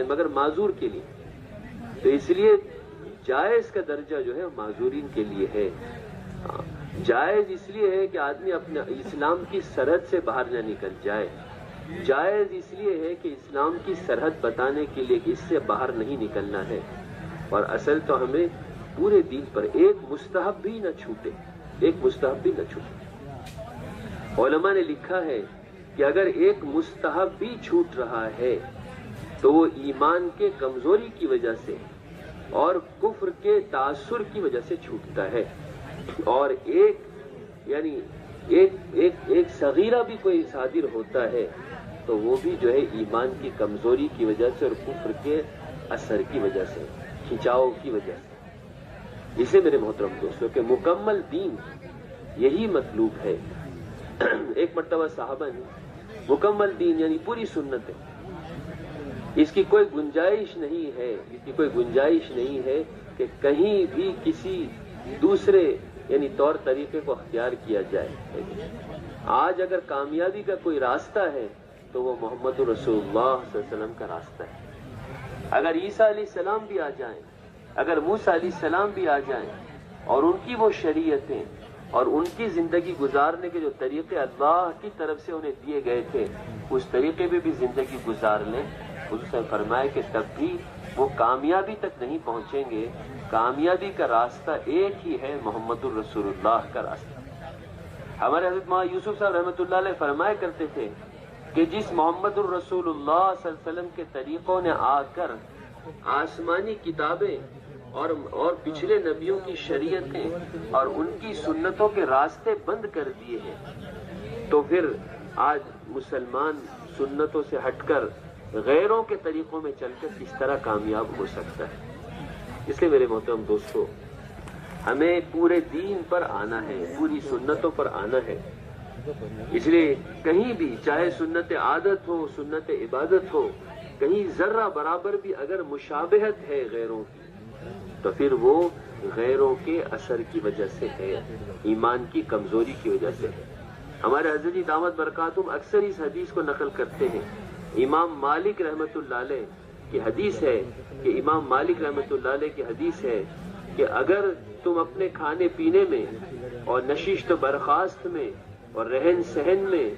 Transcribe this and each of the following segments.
مگر معذور کے لیے، تو اس لیے جائز کا درجہ جو ہے معذورین کے لیے ہے۔ جائز اس لیے ہے کہ آدمی اپنے اسلام کی سرحد سے باہر نہ نکل جائے، جائز اس لیے ہے کہ اسلام کی سرحد بتانے کے لیے کہ اس سے باہر نہیں نکلنا ہے، اور اصل تو ہمیں پورے دین پر ایک مستحب بھی نہ چھوٹے، ایک مستحب بھی نہ چھوٹے۔ علماء نے لکھا ہے کہ اگر ایک مستحب بھی چھوٹ رہا ہے تو وہ ایمان کے کمزوری کی وجہ سے اور کفر کے تاثر کی وجہ سے چھوٹتا ہے، اور ایک صغیرہ بھی کوئی صادر ہوتا ہے تو وہ بھی جو ہے ایمان کی کمزوری کی وجہ سے اور کفر کے اثر کی وجہ سے، کھنچاؤ کی وجہ سے۔ اسے میرے محترم دوستوں کہ مکمل دین یہی مطلوب ہے۔ ایک مرتبہ صحابہ نے مکمل دین یعنی پوری سنت ہے، اس کی کوئی گنجائش نہیں ہے کہ کہیں بھی کسی دوسرے یعنی طور طریقے کو اختیار کیا جائے۔ آج اگر کامیابی کا کوئی راستہ ہے تو وہ محمد رسول اللہ صلی اللہ علیہ وسلم کا راستہ ہے۔ اگر عیسیٰ علیہ السلام بھی آ جائیں، اگر موسیٰ علیہ السلام بھی آ جائیں اور ان کی وہ شریعتیں اور ان کی زندگی گزارنے کے جو طریقے اللہ کی طرف سے انہیں دیے گئے تھے اس طریقے پہ بھی زندگی گزار لیں، حضور سے فرمائے کہ تب بھی وہ کامیابی تک نہیں پہنچیں گے۔ کامیابی کا راستہ ایک ہی ہے، محمد الرسول اللہ کا راستہ۔ ہمارے حضرت مولانا یوسف صاحب رحمۃ اللہ علیہ فرمایا کرتے تھے کہ جس محمد الرسول اللہ صلی اللہ علیہ وسلم کے طریقوں نے آ کر آسمانی کتابیں اور پچھلے نبیوں کی شریعتیں اور ان کی سنتوں کے راستے بند کر دیے ہیں، تو پھر آج مسلمان سنتوں سے ہٹ کر غیروں کے طریقوں میں چل کر کس طرح کامیاب ہو سکتا ہے؟ اس لیے میرے محترم دوستو، ہمیں پورے دین پر آنا ہے، پوری سنتوں پر آنا ہے۔ اس لیے کہیں بھی چاہے سنت عادت ہو، سنت عبادت ہو، کہیں ذرہ برابر بھی اگر مشابہت ہے غیروں کی تو پھر وہ غیروں کے اثر کی وجہ سے ہے، ایمان کی کمزوری کی وجہ سے ہے۔ ہمارے حضرت دامت برکاتہم اکثر اس حدیث کو نقل کرتے ہیں۔ امام مالک رحمۃ اللہ علیہ کی حدیث ہے کہ امام مالک رحمۃ اللہ علیہ کی حدیث ہے کہ اگر تم اپنے کھانے پینے میں اور نشست و برخاست میں اور رہن سہن میں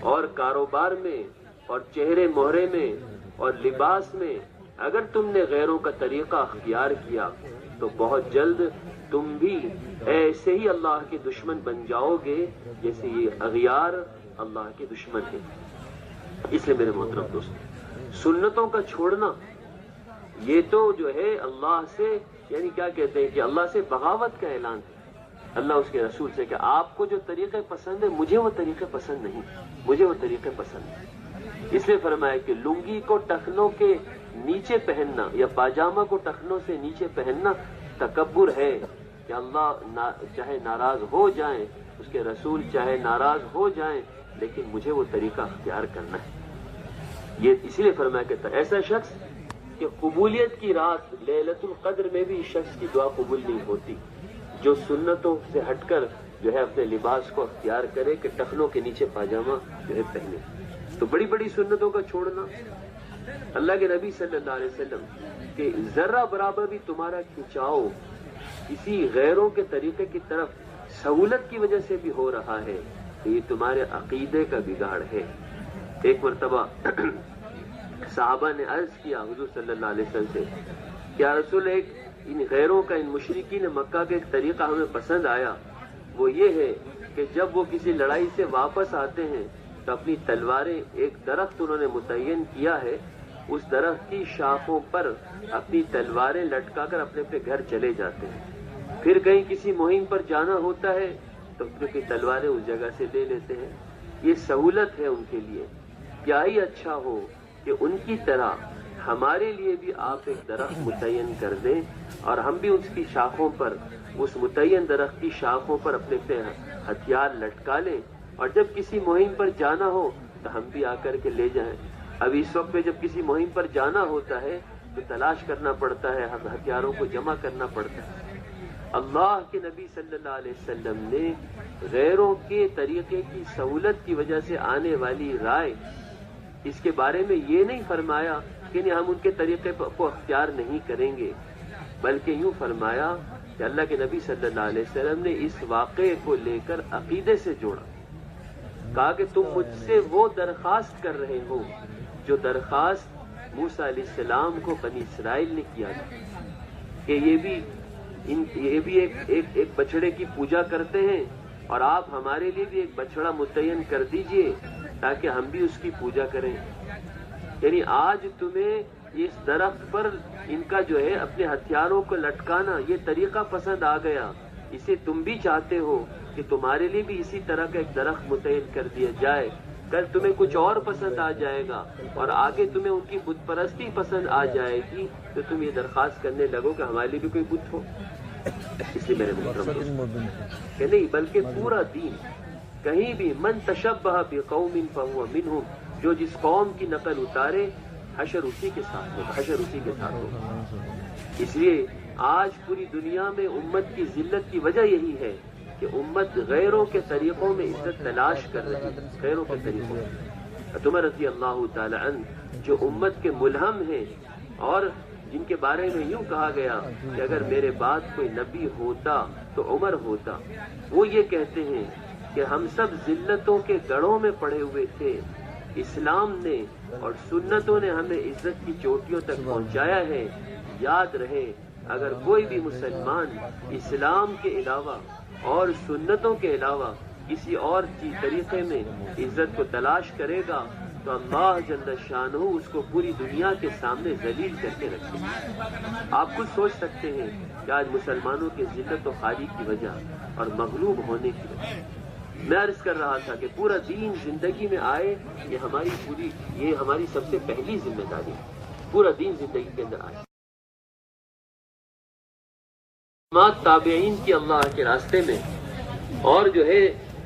اور کاروبار میں اور چہرے مہرے میں اور لباس میں اگر تم نے غیروں کا طریقہ اختیار کیا تو بہت جلد تم بھی ایسے ہی اللہ کے دشمن بن جاؤ گے جیسے یہ اغیار اللہ کے دشمن ہیں۔ اس لیے میرے محترم دوست، سنتوں کا چھوڑنا یہ تو جو ہے اللہ سے یعنی کیا کہتے ہیں کہ اللہ سے بغاوت کا اعلان ہے، اللہ اس کے رسول سے کہ آپ کو جو طریقے پسند ہیں مجھے وہ طریقے پسند نہیں، مجھے وہ طریقے پسند نہیں۔ اس لیے فرمایا کہ لنگی کو ٹخنوں کے نیچے پہننا یا پاجامہ کو ٹخنوں سے نیچے پہننا تکبر ہے، کہ اللہ چاہے ناراض ہو جائیں، اس کے رسول چاہے ناراض ہو جائیں، لیکن مجھے وہ طریقہ اختیار کرنا ہے۔ یہ اسی لیے فرمایا کہ ایسا شخص کہ قبولیت کی رات لیلۃ القدر میں بھی اس شخص کی دعا قبول نہیں ہوتی جو سنتوں سے ہٹ کر جو ہے اپنے لباس کو اختیار کرے کہ ٹخنوں کے نیچے پاجامہ جو ہے پہنے۔ تو بڑی بڑی سنتوں کا چھوڑنا، اللہ کے نبی صلی اللہ علیہ وسلم کہ ذرہ برابر بھی تمہارا کھنچاؤ کسی غیروں کے طریقے کی طرف سہولت کی وجہ سے بھی ہو رہا ہے تو یہ تمہارے عقیدے کا بگاڑ ہے۔ ایک مرتبہ صحابہ نے عرض کیا حضور صلی اللہ علیہ وسلم سے کہ یا رسول ایک ان غیروں کا، ان مشرکین مکہ کا ایک طریقہ ہمیں پسند آیا، وہ یہ ہے کہ جب وہ کسی لڑائی سے واپس آتے ہیں تو اپنی تلواریں، ایک درخت انہوں نے متعین کیا ہے، اس درخت کی شاخوں پر اپنی تلواریں لٹکا کر اپنے اپنے گھر چلے جاتے ہیں۔ پھر کہیں کسی مہم پر جانا ہوتا ہے تو اپنی تلواریں اس جگہ سے لے لیتے ہیں۔ یہ سہولت ہے ان کے لیے۔ کیا ہی اچھا ہو کہ ان کی طرح ہمارے لیے بھی آپ ایک درخت متعین کر دیں اور ہم بھی اس کی شاخوں پر، اس متعین درخت کی شاخوں پر اپنے ہتھیار لٹکا لیں، اور جب کسی مہم پر جانا ہو تو ہم بھی آ کر کے لے جائیں۔ اب اس وقت پہ جب کسی مہم پر جانا ہوتا ہے تو تلاش کرنا پڑتا ہے، ہتھیاروں کو جمع کرنا پڑتا ہے۔ اللہ کے نبی صلی اللہ علیہ وسلم نے غیروں کے طریقے کی سہولت کی وجہ سے آنے والی رائے، اس کے بارے میں یہ نہیں فرمایا کہ نہیں ہم ان کے طریقے کو اختیار نہیں کریں گے، بلکہ یوں فرمایا کہ اللہ کے نبی صلی اللہ علیہ وسلم نے اس واقعے کو لے کر عقیدے سے جوڑا، کہا کہ تم مجھ سے وہ درخواست کر رہے ہو جو درخواست موسیٰ علیہ السلام کو بنی اسرائیل نے کیا تھا کہ یہ بھی ایک بچڑے کی پوجا کرتے ہیں اور آپ ہمارے لیے بھی ایک بچڑا متعین کر دیجئے تاکہ ہم بھی اس کی پوجا کریں۔ یعنی آج تمہیں اس درخت پر ان کا جو ہے اپنے ہتھیاروں کو لٹکانا یہ طریقہ پسند آ گیا، اسے تم بھی چاہتے ہو کہ تمہارے لیے بھی اسی طرح کا ایک درخت متعین کر دیا جائے، کل تمہیں کچھ اور پسند آ جائے گا اور آگے تمہیں ان کی بت پرستی پسند آ جائے گی تو تم یہ درخواست کرنے لگو کہ ہمارے لیے بھی کوئی بت ہو۔ اس لیے میرے محترم کہ نہیں، بلکہ پورا دین کہیں بھی من تشبہ بقوم فہو منہم، جو جس قوم کی نقل اتارے حشر اسی کے ساتھ ہوگا، حشر اسی کے ساتھ ہوگا۔ اس لیے آج پوری دنیا میں امت کی ذلت کی وجہ یہی ہے کہ امت غیروں کے طریقوں میں عزت تلاش کر رہی ہے، غیروں کے طریقوں میں۔ عمر رضی اللہ تعالی عنہ جو امت کے ملہم ہیں اور جن کے بارے میں یوں کہا گیا کہ اگر میرے بعد کوئی نبی ہوتا تو عمر ہوتا، وہ یہ کہتے ہیں کہ ہم سب ذلتوں کے گڑھوں میں پڑے ہوئے تھے، اسلام نے اور سنتوں نے ہمیں عزت کی چوٹیوں تک پہنچایا ہے۔ یاد رہے اگر کوئی بھی مسلمان اسلام کے علاوہ اور سنتوں کے علاوہ کسی اور طریقے میں عزت کو تلاش کرے گا تو اللہ جل شانہ اس کو پوری دنیا کے سامنے ذلیل کر کے رکھے گا۔ آپ خود سوچ سکتے ہیں کہ آج مسلمانوں کے ذلت و خواری کی وجہ اور مغلوب ہونے کی وجہ، میں عرض کر رہا تھا کہ پورا دین زندگی میں آئے، یہ ہماری سب سے پہلی ذمہ داری ہے، پورا دین زندگی کے اندر آئے۔ تابعین کی اللہ کے راستے میں اور جو ہے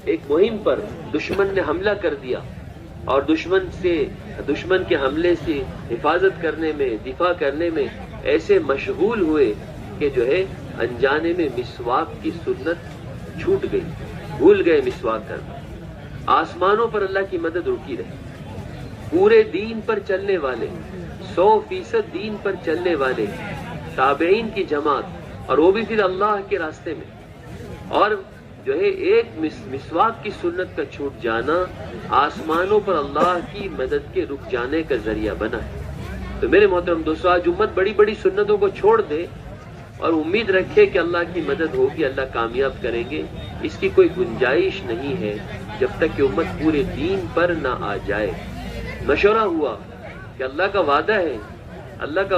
ایک مہم پر دشمن نے حملہ کر دیا اور دشمن کے حملے سے حفاظت کرنے میں، دفاع کرنے میں ایسے مشغول ہوئے کہ جو ہے انجانے میں مسواک کی سنت چھوٹ گئی، بھول گئے مسواک کرنا۔ آسمانوں پر اللہ کی مدد رکی رہی، پورے دین پر چلنے والے 100% دین پر چلنے والے تابعین کی جماعت، اور وہ بھی پھر اللہ کے راستے میں، اور جو ہے ایک مسواک کی سنت کا چھوٹ جانا آسمانوں پر اللہ کی مدد کے رک جانے کا ذریعہ بنا ہے۔ تو میرے محترم دوستو، آج امت بڑی بڑی سنتوں کو چھوڑ دے اور امید رکھے کہ اللہ کی مدد ہوگی، اللہ کامیاب کریں گے، اس کی کوئی گنجائش نہیں ہے جب تک کہ امت پورے دین پر نہ آ جائے۔ مشورہ ہوا کہ اللہ کا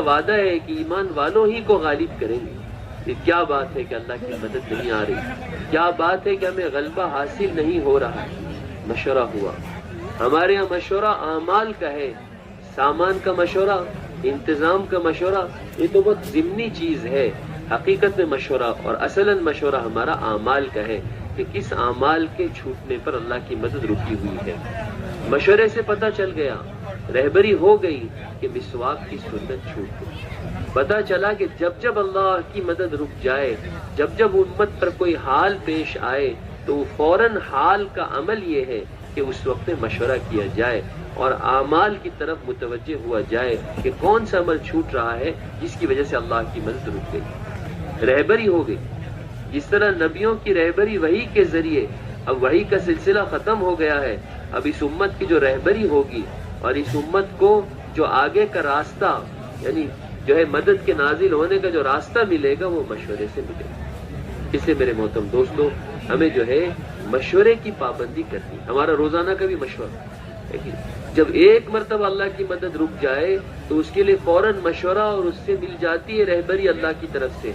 وعدہ ہے کہ ایمان والوں ہی کو غالب کریں گے۔ یہ کیا بات ہے کہ اللہ کی مدد نہیں آ رہی، کیا بات ہے کہ ہمیں غلبہ حاصل نہیں ہو رہا ہے۔ مشورہ ہوا، ہمارے یہاں مشورہ اعمال کا ہے، سامان کا مشورہ، انتظام کا مشورہ یہ تو بہت ضمنی چیز ہے۔ حقیقت میں مشورہ اور اصلاً مشورہ ہمارا اعمال کا ہے کہ کس اعمال کے چھوٹنے پر اللہ کی مدد رکی ہوئی ہے۔ مشورے سے پتہ چل گیا، رہبری ہو گئی کہ مسواک کی سنت چھوٹ گئی۔ پتہ چلا کہ جب اللہ کی مدد رک جائے، جب امت پر کوئی حال پیش آئے تو فوراً حال کا عمل یہ ہے کہ اس وقت مشورہ کیا جائے اور اعمال کی طرف متوجہ ہوا جائے کہ کون سا عمل چھوٹ رہا ہے جس کی وجہ سے اللہ کی مدد رک گئی۔ رہبری ہو گئی، جس طرح نبیوں کی رہبری وحی کے ذریعے، اب وحی کا سلسلہ ختم ہو گیا ہے، اب اس امت کی جو رہبری ہوگی اور اس امت کو جو آگے کا راستہ یعنی جو ہے مدد کے نازل ہونے کا جو راستہ ملے گا وہ مشورے سے ملے گا۔ اس لیے میرے محترم دوستو، ہمیں جو ہے مشورے کی پابندی کرنی، ہمارا روزانہ کا بھی مشورہ، جب ایک مرتبہ اللہ کی مدد رک جائے تو اس کے لیے فوراً مشورہ اور اس سے مل جاتی ہے رہبری اللہ کی طرف سے۔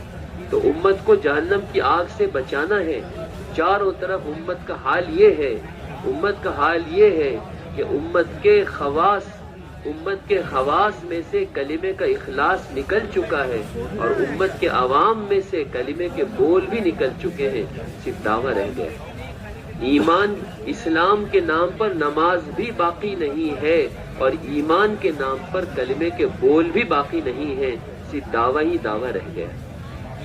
تو امت کو جہنم کی آگ سے بچانا ہے، چاروں طرف امت کا حال یہ ہے کہ امت کے خواص میں سے کلمے کا اخلاص نکل چکا ہے اور امت کے عوام میں سے کلمے کے بول بھی نکل چکے ہیں، صرف دعویٰ رہ گیا ہے۔ ایمان اسلام کے نام پر نماز بھی باقی نہیں ہے اور ایمان کے نام پر کلمے کے بول بھی باقی نہیں ہیں، صرف دعویٰ ہی دعویٰ رہ گیا ہے۔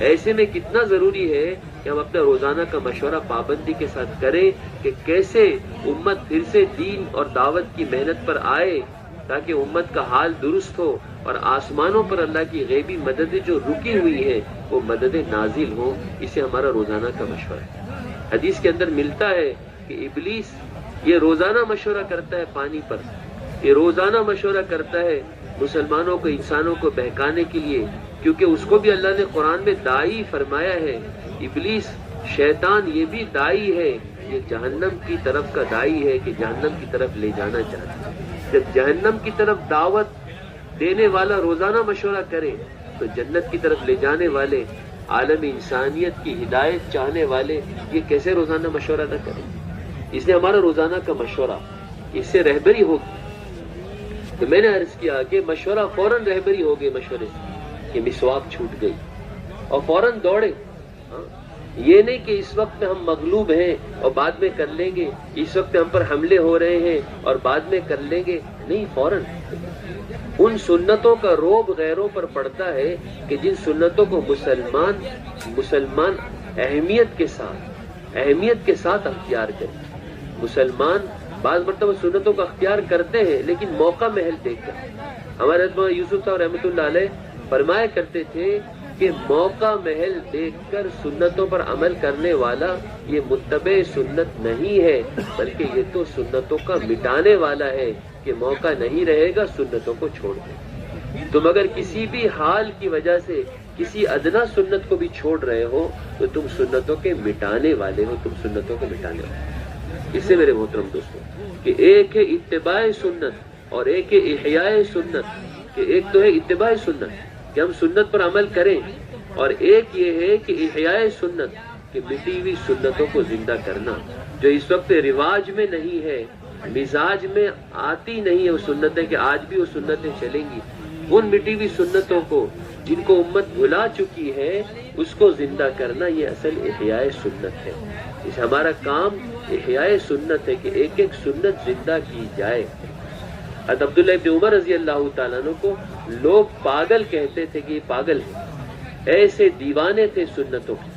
ایسے میں کتنا ضروری ہے کہ ہم اپنا روزانہ کا مشورہ پابندی کے ساتھ کریں کہ کیسے امت پھر سے دین اور دعوت کی محنت پر آئے تاکہ امت کا حال درست ہو اور آسمانوں پر اللہ کی غیبی مددیں جو رکی ہوئی ہیں وہ مددیں نازل ہوں، اسے ہمارا روزانہ کا مشورہ ہے۔ حدیث کے اندر ملتا ہے کہ ابلیس یہ روزانہ مشورہ کرتا ہے پانی پر، یہ روزانہ مشورہ کرتا ہے مسلمانوں کو، انسانوں کو بہکانے کے لیے، کیونکہ اس کو بھی اللہ نے قرآن میں داعی فرمایا ہے۔ ابلیس شیطان یہ بھی داعی ہے، یہ جہنم کی طرف کا داعی ہے کہ جہنم کی طرف لے جانا چاہتا ہے۔ جب جہنم کی طرف دعوت دینے والا روزانہ مشورہ کرے تو جنت کی طرف لے جانے والے، عالم انسانیت کی ہدایت چاہنے والے یہ کیسے روزانہ مشورہ نہ کریں؟ اس لیے ہمارا روزانہ کا مشورہ، اس سے رہبری ہوگی۔ تو میں نے عرض کیا کہ مشورہ فوراً رہبری ہو گئی مشورے سے کہ مسواک چھوٹ گئی اور فوراً دوڑے۔ یہ نہیں کہ اس وقت میں ہم مغلوب ہیں اور بعد میں کر لیں گے، اس وقت ہم پر حملے ہو رہے ہیں اور بعد میں کر لیں گے، نہیں، فوراً۔ ان سنتوں کا روب غیروں پر پڑتا ہے کہ جن سنتوں کو مسلمان اہمیت کے ساتھ اختیار کریں۔ مسلمان بعض مرتبہ سنتوں کا اختیار کرتے ہیں لیکن موقع محل دیکھ کر۔ ہمارے حضرت یوسف صاحب رحمۃ اللہ علیہ فرمایا کرتے تھے کہ موقع محل دیکھ کر سنتوں پر عمل کرنے والا یہ متبع سنت نہیں ہے، بلکہ یہ تو سنتوں کا مٹانے والا ہے کہ موقع نہیں رہے گا سنتوں کو چھوڑ دیں۔ تم اگر کسی بھی حال کی وجہ سے کسی ادنا سنت کو بھی چھوڑ رہے ہو تو تم سنتوں کے مٹانے والے ہو، اس سے میرے محترم دوستوں کہ ایک ہے اتباع سنت اور ایک ہے احیاء سنت، کہ ایک تو ہے اتباع سنت کہ ہم سنت پر عمل کریں، اور ایک یہ ہے کہ احیاء سنت کہ مٹی ہوئی سنتوں کو زندہ کرنا، جو اس وقت رواج میں نہیں ہے، مزاج میں آتی نہیں ہے وہ سنتیں کہ آج بھی وہ سنتیں چلیں گی، ان مٹی ہوئی سنتوں کو جن کو امت بھلا چکی ہے اس کو زندہ کرنا، یہ اصل احیاء سنت ہے۔ اس ہمارا کام احیاء سنت ہے کہ ایک ایک سنت زندہ کی جائے۔ حضرت عبداللہ ابن عمر رضی اللہ تعالیٰ عنہ کو لوگ پاگل کہتے تھے کہ یہ پاگل ہے، ایسے دیوانے تھے سنتوں کے۔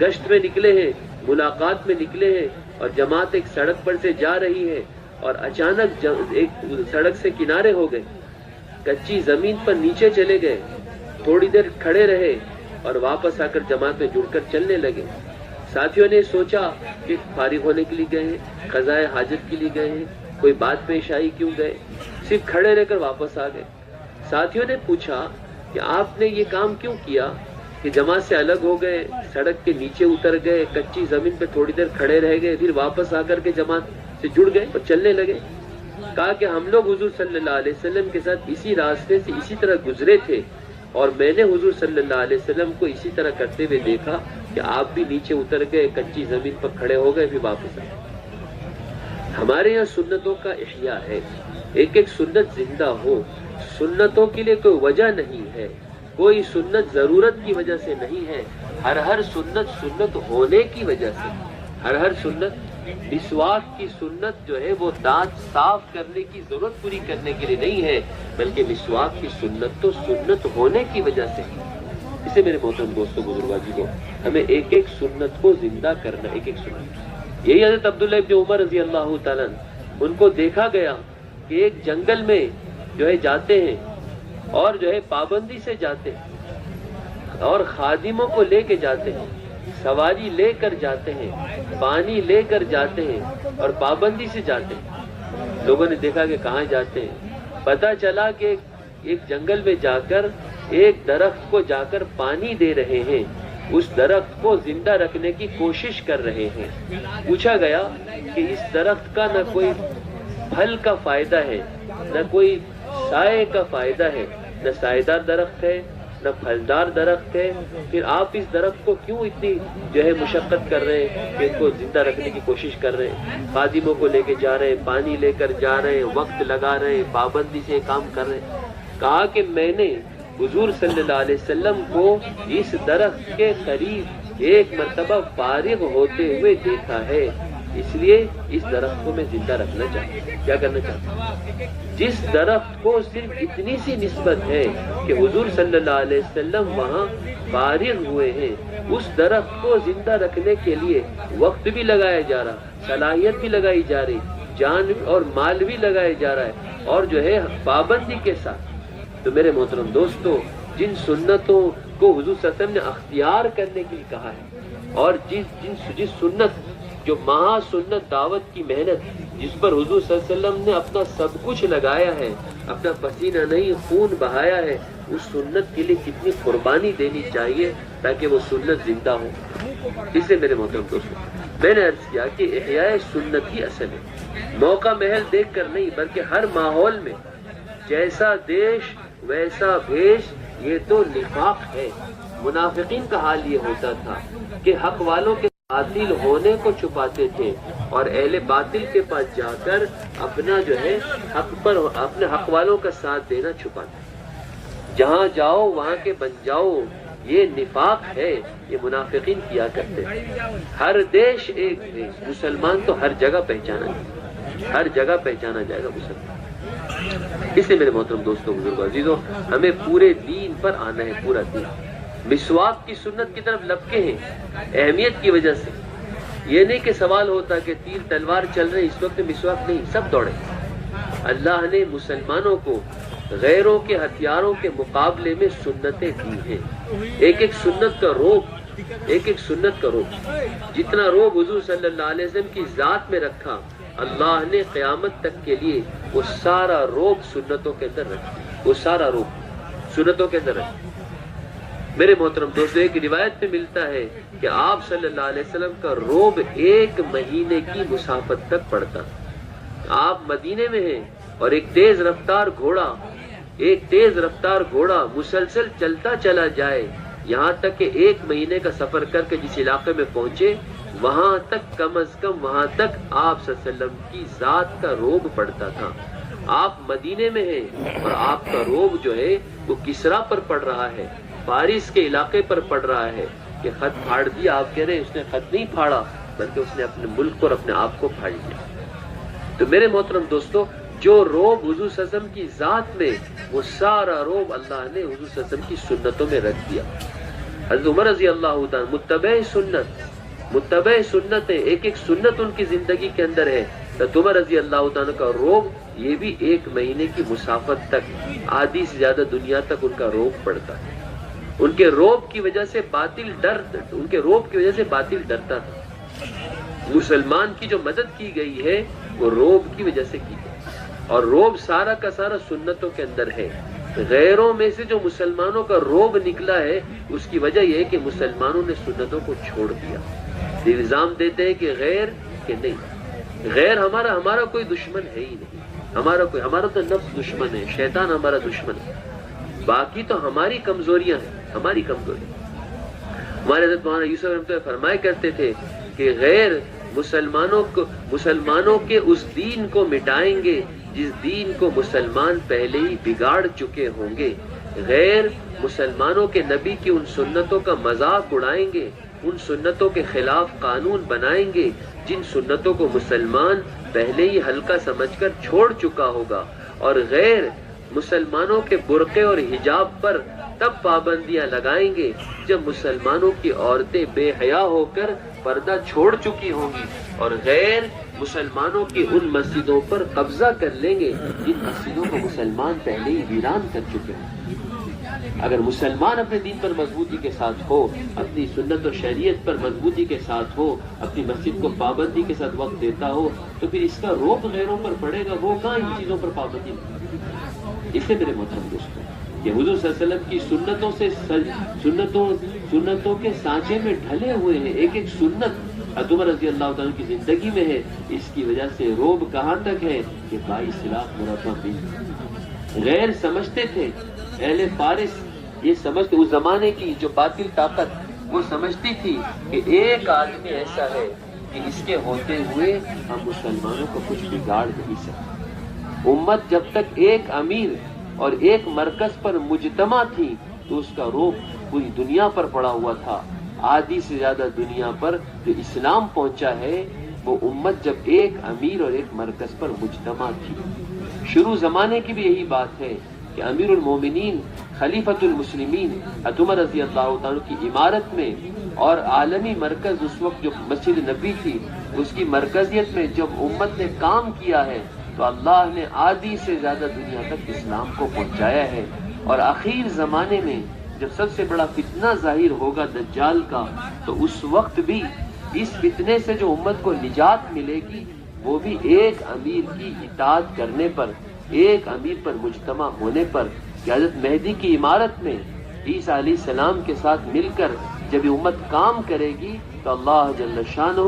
گشت میں نکلے ہیں، ملاقات میں نکلے ہیں اور جماعت ایک سڑک پر سے جا رہی ہے اور اچانک ایک سڑک سے کنارے ہو گئے، کچی زمین پر نیچے چلے گئے، تھوڑی دیر کھڑے رہے اور واپس آ کر جماعت میں جڑ کر چلنے لگے۔ ساتھیوں نے سوچا کہ فارغ ہونے کے لیے گئے ہیں، قضائے حاجت کے لیے گئے ہیں، کوئی بات پیش آئی کیوں گئے، صرف کھڑے رہ کر واپس آ گئے۔ ساتھیوں نے پوچھا کہ آپ نے یہ کام کیوں کیا کہ جماعت سے الگ ہو گئے، سڑک کے نیچے اتر گئے، کچی زمین پہ تھوڑی دیر کھڑے رہ گئے، پھر واپس آ کر کے جماعت سے جڑ گئے اور چلنے لگے؟ کہا کہ ہم لوگ حضور صلی اللہ علیہ وسلم کے ساتھ اسی راستے سے اسی طرح گزرے تھے اور میں نے حضور صلی اللہ علیہ وسلم کو اسی طرح کرتے ہوئے دیکھا کہ آپ بھی نیچے اتر گئے، کچی زمین پر کھڑے ہو گئے، پھر واپس آئے۔ ہمارے یہاں سنتوں کا احیاء ہے، ایک ایک سنت زندہ ہو۔ سنتوں کے لیے کوئی وجہ نہیں ہے، کوئی سنت ضرورت کی وجہ سے نہیں ہے، ہر سنت ہونے کی وجہ سے، ہر سنت۔ مسواک کی سنت جو ہے وہ دانت صاف کرنے کی ضرورت پوری کرنے کے لیے نہیں ہے، بلکہ مسواک کی سنت تو سنت ہونے کی وجہ سے ہے۔ اسے میرے محترم دوستوں، بزرگواجی، ہمیں ایک ایک سنت کو زندہ کرنا، ایک ایک سنت۔ یہی حضرت عبداللہ ابن عمر رضی اللہ تعالیٰ ان کو دیکھا گیا کہ ایک جنگل میں جو ہے جاتے ہیں اور جو ہے پابندی سے جاتے ہیں اور خادموں کو لے کے جاتے ہیں، سواری لے کر جاتے ہیں، پانی لے کر جاتے ہیں اور پابندی سے جاتے ہیں۔ لوگوں نے دیکھا کہ کہاں جاتے ہیں، پتہ چلا کہ ایک جنگل میں جا کر ایک درخت کو جا کر پانی دے رہے ہیں، اس درخت کو زندہ رکھنے کی کوشش کر رہے ہیں۔ پوچھا گیا کہ اس درخت کا نہ کوئی پھل کا فائدہ ہے، نہ کوئی سائے کا فائدہ ہے، نہ سائیدار درخت ہے نہ پھلدار درخت ہے، پھر آپ اس درخت کو کیوں اتنی جو ہے مشقت کر رہے ہیں کہ ان کو زندہ رکھنے کی کوشش کر رہے ہیں؟ خادموں کو لے کے جا رہے ہیں، پانی لے کر جا رہے ہیں، وقت لگا رہے ہیں، پابندی سے کام کر رہے ہیں۔ کہا کہ میں نے حضور صلی اللہ علیہ وسلم کو اس درخت کے قریب ایک مرتبہ فارغ ہوتے ہوئے دیکھا ہے، اس لیے اس درخت کو میں زندہ رکھنا چاہتا ہوں۔ کیا کرنا چاہتا ہوں؟ جس درخت کو صرف اتنی سی نسبت ہے کہ حضور صلی اللہ علیہ وسلم وہاں فارغ ہوئے ہیں، اس درخت کو زندہ رکھنے کے لیے وقت بھی لگایا جا رہا، صلاحیت بھی لگائی جا رہی، جان اور مال بھی لگایا جا رہا ہے، اور جو ہے پابندی کے ساتھ تو میرے محترم دوستو، جن سنتوں کو حضور صلی اللہ علیہ وسلم نے اختیار کرنے کے لیے کہا ہے، اور جس سنت جو مہا سنت دعوت کی محنت جس پر حضور صلی اللہ علیہ وسلم نے اپنا سب کچھ لگایا ہے، اپنا پسینہ نہیں خون بہایا ہے، اس سنت کے لیے کتنی قربانی دینی چاہیے تاکہ وہ سنت زندہ ہو۔ اس سے میرے محترم دوستو، میں نے عرض کیا کہ احیاء سنت ہی اصل ہے، موقع محل دیکھ کر نہیں بلکہ ہر ماحول میں جیسا دیش ویسا بھیش، یہ تو نفاق ہے۔ منافقین کا حال یہ ہوتا تھا کہ حق والوں کے باطل ہونے کو چھپاتے تھے اور اہل باطل کے پاس جا کر اپنا جو ہے اپنے حق والوں کا ساتھ دینا چھپاتے۔ جہاں جاؤ وہاں کے بن جاؤ، یہ نفاق ہے، یہ منافقین کیا کرتے۔ ہر دیش ایک دیش، مسلمان تو ہر جگہ پہچانا جائے، ہر جگہ پہچانا جائے گا مسلمان۔ اس لیے میرے محترم دوستوں، بزرگوں، عزیزوں، ہمیں پورے دین پر آنا ہے، پورا دین۔ مسواک کی سنت کی طرف لپکے ہیں اہمیت کی وجہ سے۔ یہ نہیں کہ سوال ہوتا کہ تیر تلوار چل رہے اس وقت مسواک نہیں، سب دوڑے۔ اللہ نے مسلمانوں کو غیروں کے ہتھیاروں کے مقابلے میں سنتیں دی ہیں۔ ایک ایک سنت کا روب، ایک ایک سنت کا روب، جتنا روب حضور صلی اللہ علیہ وسلم کی ذات میں رکھا، اللہ نے قیامت تک کے لیے وہ سارا روب سنتوں کے اندر رکھا، وہ سارا روب سنتوں کے اندر رکھا۔ میرے محترم دوستو، ایک روایت میں ملتا ہے کہ آپ صلی اللہ علیہ وسلم کا روب 1 مہینے کی مسافت تک پڑتا۔ آپ مدینے میں ہیں اور ایک تیز رفتار گھوڑا مسلسل چلتا چلا جائے، یہاں تک کہ 1 مہینے کا سفر کر کے جس علاقے میں پہنچے، وہاں تک کم از کم وہاں تک آپ صلی اللہ علیہ وسلم کی ذات کا روب پڑتا تھا۔ آپ مدینے میں ہیں اور آپ کا روب جو ہے وہ کسرا پر پڑ رہا ہے، فارس کے علاقے پر پڑ رہا ہے کہ خط پھاڑ دیا۔ آپ کہہ رہے ہیں اس نے خط نہیں پھاڑا بلکہ اس نے اپنے ملک اور اپنے آپ کو پھاڑ دیا۔ تو میرے محترم دوستو، جو روب حضور صلی اللہ علیہ وسلم کی ذات میں، وہ سارا روب اللہ نے حضور صلی اللہ علیہ وسلم کی سنتوں میں رکھ دیا۔ حضرت عمر رضی اللہ تعالیٰ متبع سنت ہے، ایک ایک سنت ان کی زندگی کے اندر ہے۔ حضرت عمر رضی اللہ تعالیٰ کا روب یہ بھی 1 مہینے کی مسافت تک، آدھی سے زیادہ دنیا تک ان کا روب پڑتا ہے۔ ان کے روب کی وجہ سے باطل ڈرتا تھا۔ مسلمان کی جو مدد کی گئی ہے وہ روب کی وجہ سے کی گئی، اور روب سارا کا سارا سنتوں کے اندر ہے۔ غیروں میں سے جو مسلمانوں کا روب نکلا ہے، اس کی وجہ یہ ہے کہ مسلمانوں نے سنتوں کو چھوڑ دیا۔ الزام دیتے ہیں کہ غیر ہمارا کوئی دشمن ہے ہی نہیں، ہمارا تو نفس دشمن ہے، شیطان ہمارا دشمن ہے، باقی تو ہماری کمزوریاں ہیں، ہماری کمزوریاں۔ ہمارے حضرت مولانا یوسف رحمۃ اللہ فرمایا کرتے تھے کہ غیر مسلمانوں کے اس دین کو مٹائیں گے جس دین کو مسلمان پہلے ہی بگاڑ چکے ہوں گے۔ غیر مسلمانوں کے نبی کی ان سنتوں کا مذاق اڑائیں گے، ان سنتوں کے خلاف قانون بنائیں گے جن سنتوں کو مسلمان پہلے ہی ہلکا سمجھ کر چھوڑ چکا ہوگا، اور غیر مسلمانوں کے برقعے اور حجاب پر تب پابندیاں لگائیں گے جب مسلمانوں کی عورتیں بے حیا ہو کر پردہ چھوڑ چکی ہوں گی، اور غیر مسلمانوں کی ان مسجدوں پر قبضہ کر لیں گے جن مسجدوں کو مسلمان پہلے ہی ویران کر چکے ہیں۔ اگر مسلمان اپنے دین پر مضبوطی کے ساتھ ہو، اپنی سنت و شریعت پر مضبوطی کے ساتھ ہو، اپنی مسجد کو پابندی کے ساتھ وقت دیتا ہو، تو پھر اس کا روب غیروں پر پڑے گا، وہ کہاں ان چیزوں پر پابندی نہیں۔ اس سے میرے محترم دوستوں، کہ حضور صلی اللہ علیہ وسلم کی سنتوں کے سانچے میں ڈھلے ہوئے ہیں، ایک ایک سنت عمر رضی اللہ تعالیٰ کی زندگی میں ہے۔ اس کی وجہ سے روب کہاں تک ہے کہ 22 لاکھ مرتبہ بھی غیر سمجھتے تھے، اہل فارس یہ سمجھتے، اس زمانے کی جو باطل طاقت وہ سمجھتی تھی کہ ایک آدمی ایسا ہے کہ اس کے ہوتے ہوئے ہم مسلمانوں کو کچھ بگاڑ نہیں سکتے۔ امت جب تک ایک امیر اور ایک مرکز پر مجتمع تھی تو اس کا روب پوری دنیا پر پڑا ہوا تھا۔ آدھی سے زیادہ دنیا پر جو اسلام پہنچا ہے وہ امت جب ایک امیر اور ایک مرکز پر مجتمع تھی۔ شروع زمانے کی بھی یہی بات ہے کہ امیر المومنین خلیفۃ المسلمین عمر رضی اللہ تعالیٰ کی عمارت میں اور عالمی مرکز اس وقت جو مسجد نبی تھی اس کی مرکزیت میں جب امت نے کام کیا ہے تو اللہ نے آدھی سے زیادہ دنیا تک اسلام کو پہنچایا ہے۔ اور آخر زمانے میں جب سب سے بڑا فتنہ ظاہر ہوگا دجال کا، تو اس وقت بھی اس فتنے سے جو امت کو نجات ملے گی وہ بھی ایک امیر کی اطاعت کرنے پر، ایک امیر پر مجتمع ہونے پر، کہ حضرت مہدی کی عمارت میں عیسیٰ علیہ السلام کے ساتھ مل کر جب یہ امت کام کرے گی تو اللہ جل شانہ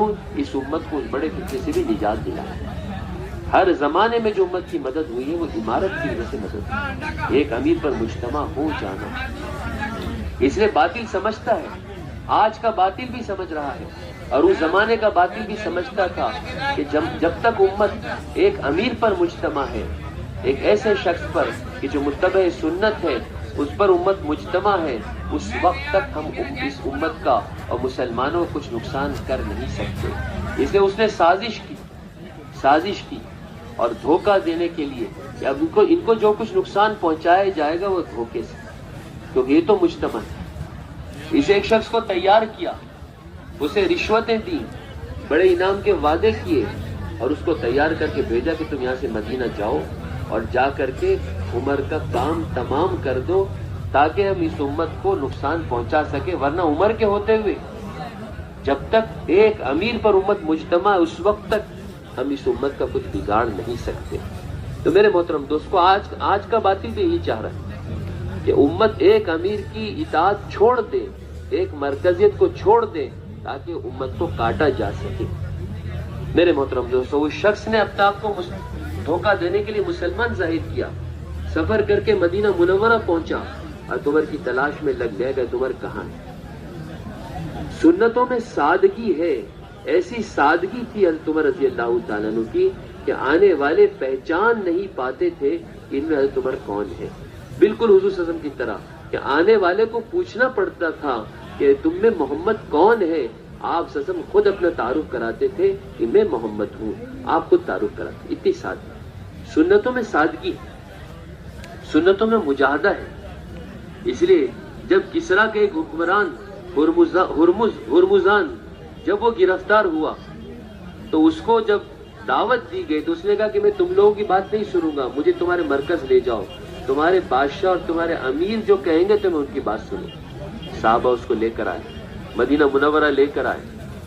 اس امت کو اس بڑے فتنے سے بھی نجات دلائے۔ ہر زمانے میں جو امت کی مدد ہوئی ہے وہ عمارت کی وجہ سے مدد ہوئی، ایک امیر پر مجتمع ہو جانا۔ اس لیے باطل سمجھتا ہے، آج کا باطل بھی سمجھ رہا ہے اور اس زمانے کا باطل بھی سمجھتا تھا کہ جب تک امت ایک امیر پر مجتمع ہے، ایک ایسے شخص پر کہ جو متبع سنت ہے، اس پر امت مجتمع ہے، اس وقت تک ہم اس امت کا اور مسلمانوں کو کچھ نقصان کر نہیں سکتے۔ اس لیے اس نے سازش کی اور دھوکہ دینے کے لیے کہ اب ان کو جو کچھ نقصان پہنچایا جائے گا وہ دھوکے سے، کیونکہ یہ تو مجتمع ہے۔ اسے ایک شخص کو تیار کیا، اسے رشوتیں دی، بڑے انعام کے وعدے کیے اور اس کو تیار کر کے بھیجا کہ تم یہاں سے مدینہ جاؤ اور جا کر کے عمر کا کام تمام کر دو تاکہ ہم اس امت کو نقصان پہنچا سکے، ورنہ عمر کے ہوتے ہوئے جب تک ایک امیر پر امت مجتمع اس وقت تک ہم اس امت کا کچھ بگاڑ نہیں سکتے۔ تو میرے محترم دوستو، آج کا باطل بھی یہی چاہ رہا ہے کہ امت ایک امیر کی اطاعت چھوڑ دے، ایک مرکزیت کو چھوڑ دے تاکہ امت کو کاٹا جا سکے۔ میرے محترم دوستو، اس شخص نے اپنے آپ کو دھوکہ دینے کے لیے مسلمان ظاہر کیا، سفر کر کے مدینہ منورہ پہنچا اور عمر کی تلاش میں لگ گیا کہ عمر کہاں ہے۔ سنتوں میں سادگی ہے، ایسی سادگی تھی حضرت عمر رضی اللہ تعالیٰ عنہ کی کہ آنے والے پہچان نہیں پاتے تھے کہ ان میں حضرت عمر کون ہے۔ بالکل حضور صلی اللہ علیہ وسلم کی طرح کہ آنے والے کو پوچھنا پڑتا تھا کہ تم میں محمد کون ہے، آپ صلی اللہ علیہ وسلم خود اپنا تعارف کراتے تھے کہ میں محمد ہوں، آپ خود تعارف کراتے۔ اتنی سادگی، سنتوں میں سادگی، سنتوں میں مجاہدہ ہے۔ اس لیے جب کسریٰ کے ایک حکمران ہرمزان جب وہ گرفتار ہوا تو اس کو جب دعوت دی گئی تو اس نے کہا کہ میں تم لوگوں کی بات نہیں سنوں گا، مجھے تمہارے مرکز لے جاؤ، تمہارے بادشاہ اور تمہارے امیر جو کہیں گے تو میں ان کی بات سنوں۔ صحابہ اس کو لے کر آئے، مدینہ منورہ لے کر آئے،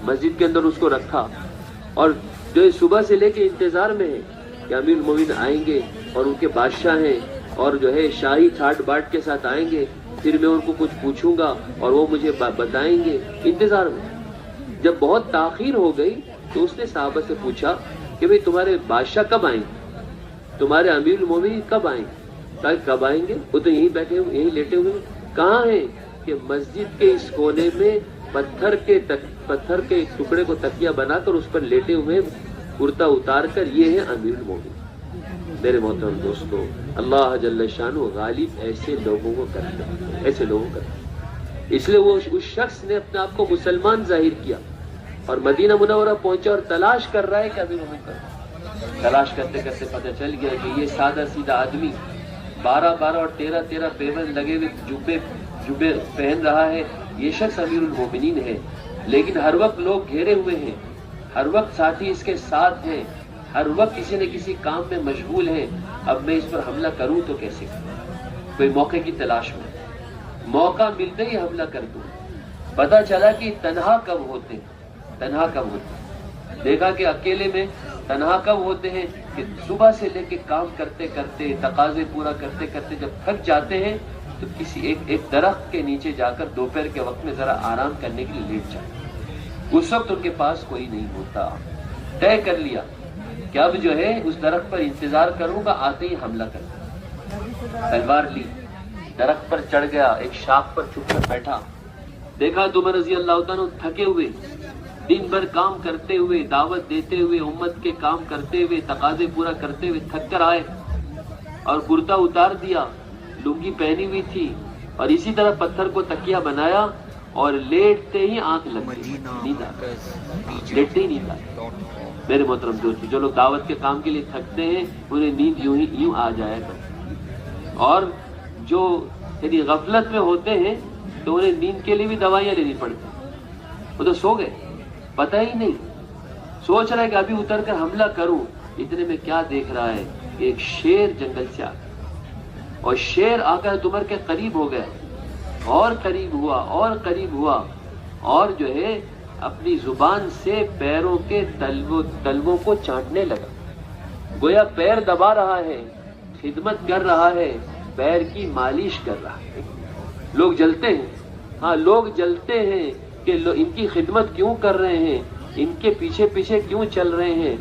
مسجد کے اندر اس کو رکھا اور جو صبح سے لے کے انتظار میں ہے کہ امیر المومنین آئیں گے اور ان کے بادشاہ ہیں اور جو ہے شاہی ٹھاٹ باٹ کے ساتھ آئیں گے، پھر میں ان کو کچھ پوچھوں گا اور وہ مجھے بتائیں گے، انتظار میں۔ جب بہت تاخیر ہو گئی تو اس نے صحابہ سے پوچھا کہ بھئی تمہارے بادشاہ کب آئیں گے، تمہارے امیر المومنین کب آئیں گے؟ کہا کب آئیں گے، وہ تو یہیں بیٹھے ہوئے، یہیں لیٹے ہوئے۔ کہاں ہیں؟ کہ مسجد کے اس کونے میں پتھر کے ٹکڑے کو تکیہ بنا کر اس پر لیٹے ہوئے، کرتا اتار کر، یہ ہے امیر المومنین۔ میرے محترم دوستو، اللہ جل شانہ غالب ایسے لوگوں کو کرتا ہے، ایسے لوگوں کو کرتا ہے۔ اس لیے وہ اس شخص نے اپنے آپ کو مسلمان ظاہر کیا اور مدینہ منورہ پہنچا اور تلاش کر رہا ہے کہ امیر المومنین کر، تلاش کرتے کرتے پتہ چل گیا کہ یہ سادہ سیدھا آدمی 12 اور 13 پیوند لگے ہوئے جبے پہن رہا ہے، یہ شخص امیر المومنین ہے، لیکن ہر وقت لوگ گھیرے ہوئے ہیں، ہر وقت ساتھی اس کے ساتھ ہیں، ہر وقت کسی نہ کسی کام میں مشغول ہیں، اب میں اس پر حملہ کروں تو کیسے کروں؟ کوئی موقع کی تلاش میں، موقع ملتے ہی حملہ کر دوں۔ پتہ چلا کہ تنہا کب ہوتے ہیں، دیکھا کہ اکیلے میں تنہا کب ہوتے ہیں کہ صبح سے لے کے کام کرتے کرتے، تقاضے پورا کرتے کرتے جب تھک جاتے ہیں تو کسی ایک درخت کے نیچے جا کر دوپہر کے وقت میں ذرا آرام کرنے کے لیے لیٹ جاتے ہیں۔ اس وقت ان کے پاس کوئی نہیں ہوتا، طے کر لیا کہ اب جو ہے اس درخت پر انتظار کروں گا، آتے ہی حملہ کروں۔ تلوار لی، درخت پر چڑھ گیا، ایک شاخ پر چھپ کر بیٹھا، دیکھا تو عمر رضی اللہ تعالیٰ تھکے ہوئے، دن بھر کام کرتے ہوئے، دعوت دیتے ہوئے، امت کے کام کرتے ہوئے، تقاضے پورا کرتے ہوئے تھک کر آئے اور کرتا اتار دیا، لنگی پہنی ہوئی تھی اور اسی طرح پتھر کو تکیہ بنایا اور لیٹتے ہی آنکھ لگ گئی، نیند آ گئی، لیٹتے ہی نیند آ گئی۔ میرے محترم دوستو، جو لوگ دعوت کے کام کے لیے تھکتے ہیں انہیں نیند یوں آ جایا کرتی، اور جو یعنی غفلت میں ہوتے ہیں تو انہیں نیند کے لیے بھی دوائیاں لینی پڑتی، وہ تو سو گئے، پتہ ہی نہیں، سوچ رہا ہے کہ ابھی اتر کر حملہ کروں، اتنے میں کیا دیکھ رہا ہے کہ ایک شیر جنگل سے آ گیا، اور شیر آ کر عمر کے قریب ہو گیا اور قریب ہوا اور قریب ہوا اور جو ہے اپنی زبان سے پیروں کے تلووں کو چاٹنے لگا، گویا پیر دبا رہا ہے، خدمت کر رہا ہے، پیر کی مالش کر رہا ہے۔ لوگ جلتے ہیں، ہاں لوگ جلتے ہیں کہ ان کی خدمت کیوں کر رہے ہیں، ان کے پیچھے پیچھے کیوں چل رہے ہیں۔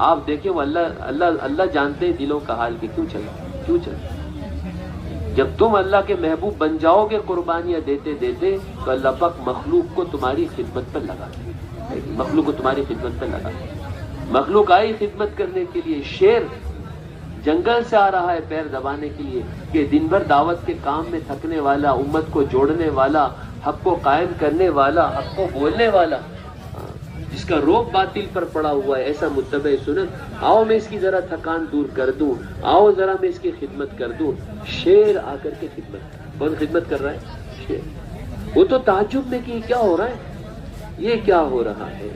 آپ دیکھیں وہ اللہ جانتے ہیں دلوں کا حال کہ کیوں چل رہے ہیں۔ جب تم اللہ کے محبوب بن جاؤ گے قربانیاں دیتے دیتے تو اللہ پاک مخلوق کو تمہاری خدمت پر لگا دے، مخلوق کو تمہاری خدمت پر لگا دے۔ مخلوق آئی خدمت کرنے کے لیے، شیر جنگل سے آ رہا ہے پیر دبانے کے لیے کہ دن بھر دعوت کے کام میں تھکنے والا، امت کو جوڑنے والا، حق کو قائم کرنے والا، حق کو بولنے والا، جس کا روب باطل پر پڑا ہوا ہے، ایسا متبع سنت، آؤ میں اس کی ذرا تھکان دور کر دوں، آؤ ذرا میں اس کی خدمت کر دوں۔ شیر آ کر کے خدمت، کون خدمت کر رہا ہے؟ شیر۔ وہ تو تعجب میں کہ کیا ہو رہا ہے، یہ کیا ہو رہا ہے۔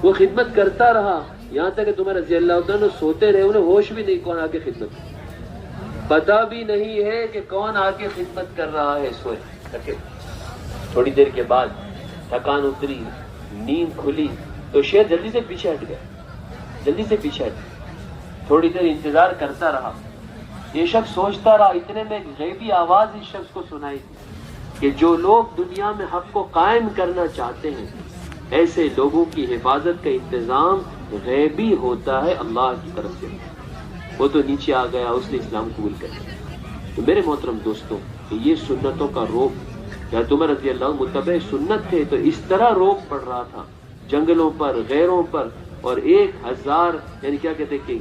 وہ خدمت کرتا رہا یہاں تک کہ تمہارا رضی اللہ عنہ سوتے رہے، انہیں ہوش بھی نہیں کون آ کے خدمت، پتہ بھی نہیں ہے کہ کون آ کے خدمت کر رہا ہے، سوئے۔ تھوڑی دیر کے بعد تھکان اتری، نیند کھلی تو شیر جلدی سے پیچھے ہٹ گیا، جلدی سے پیچھے ہٹ گیا۔ تھوڑی دیر انتظار کرتا رہا، یہ شخص سوچتا رہا، اتنے میں ایک غیبی آواز اس شخص کو سنائی کہ جو لوگ دنیا میں حق کو قائم کرنا چاہتے ہیں ایسے لوگوں کی حفاظت کا انتظام غیبی ہوتا ہے اللہ کی طرف سے۔ وہ تو نیچے آ گیا، اس نے اسلام قبول کر لیا۔ تو میرے محترم دوستوں، یہ سنتوں کا روب، یا عمر رضی اللہ عنہ متبع سنت تھے تو اس طرح روب پڑ رہا تھا جنگلوں پر، غیروں پر، اور 1000 یعنی کیا کہتے ہیں کہ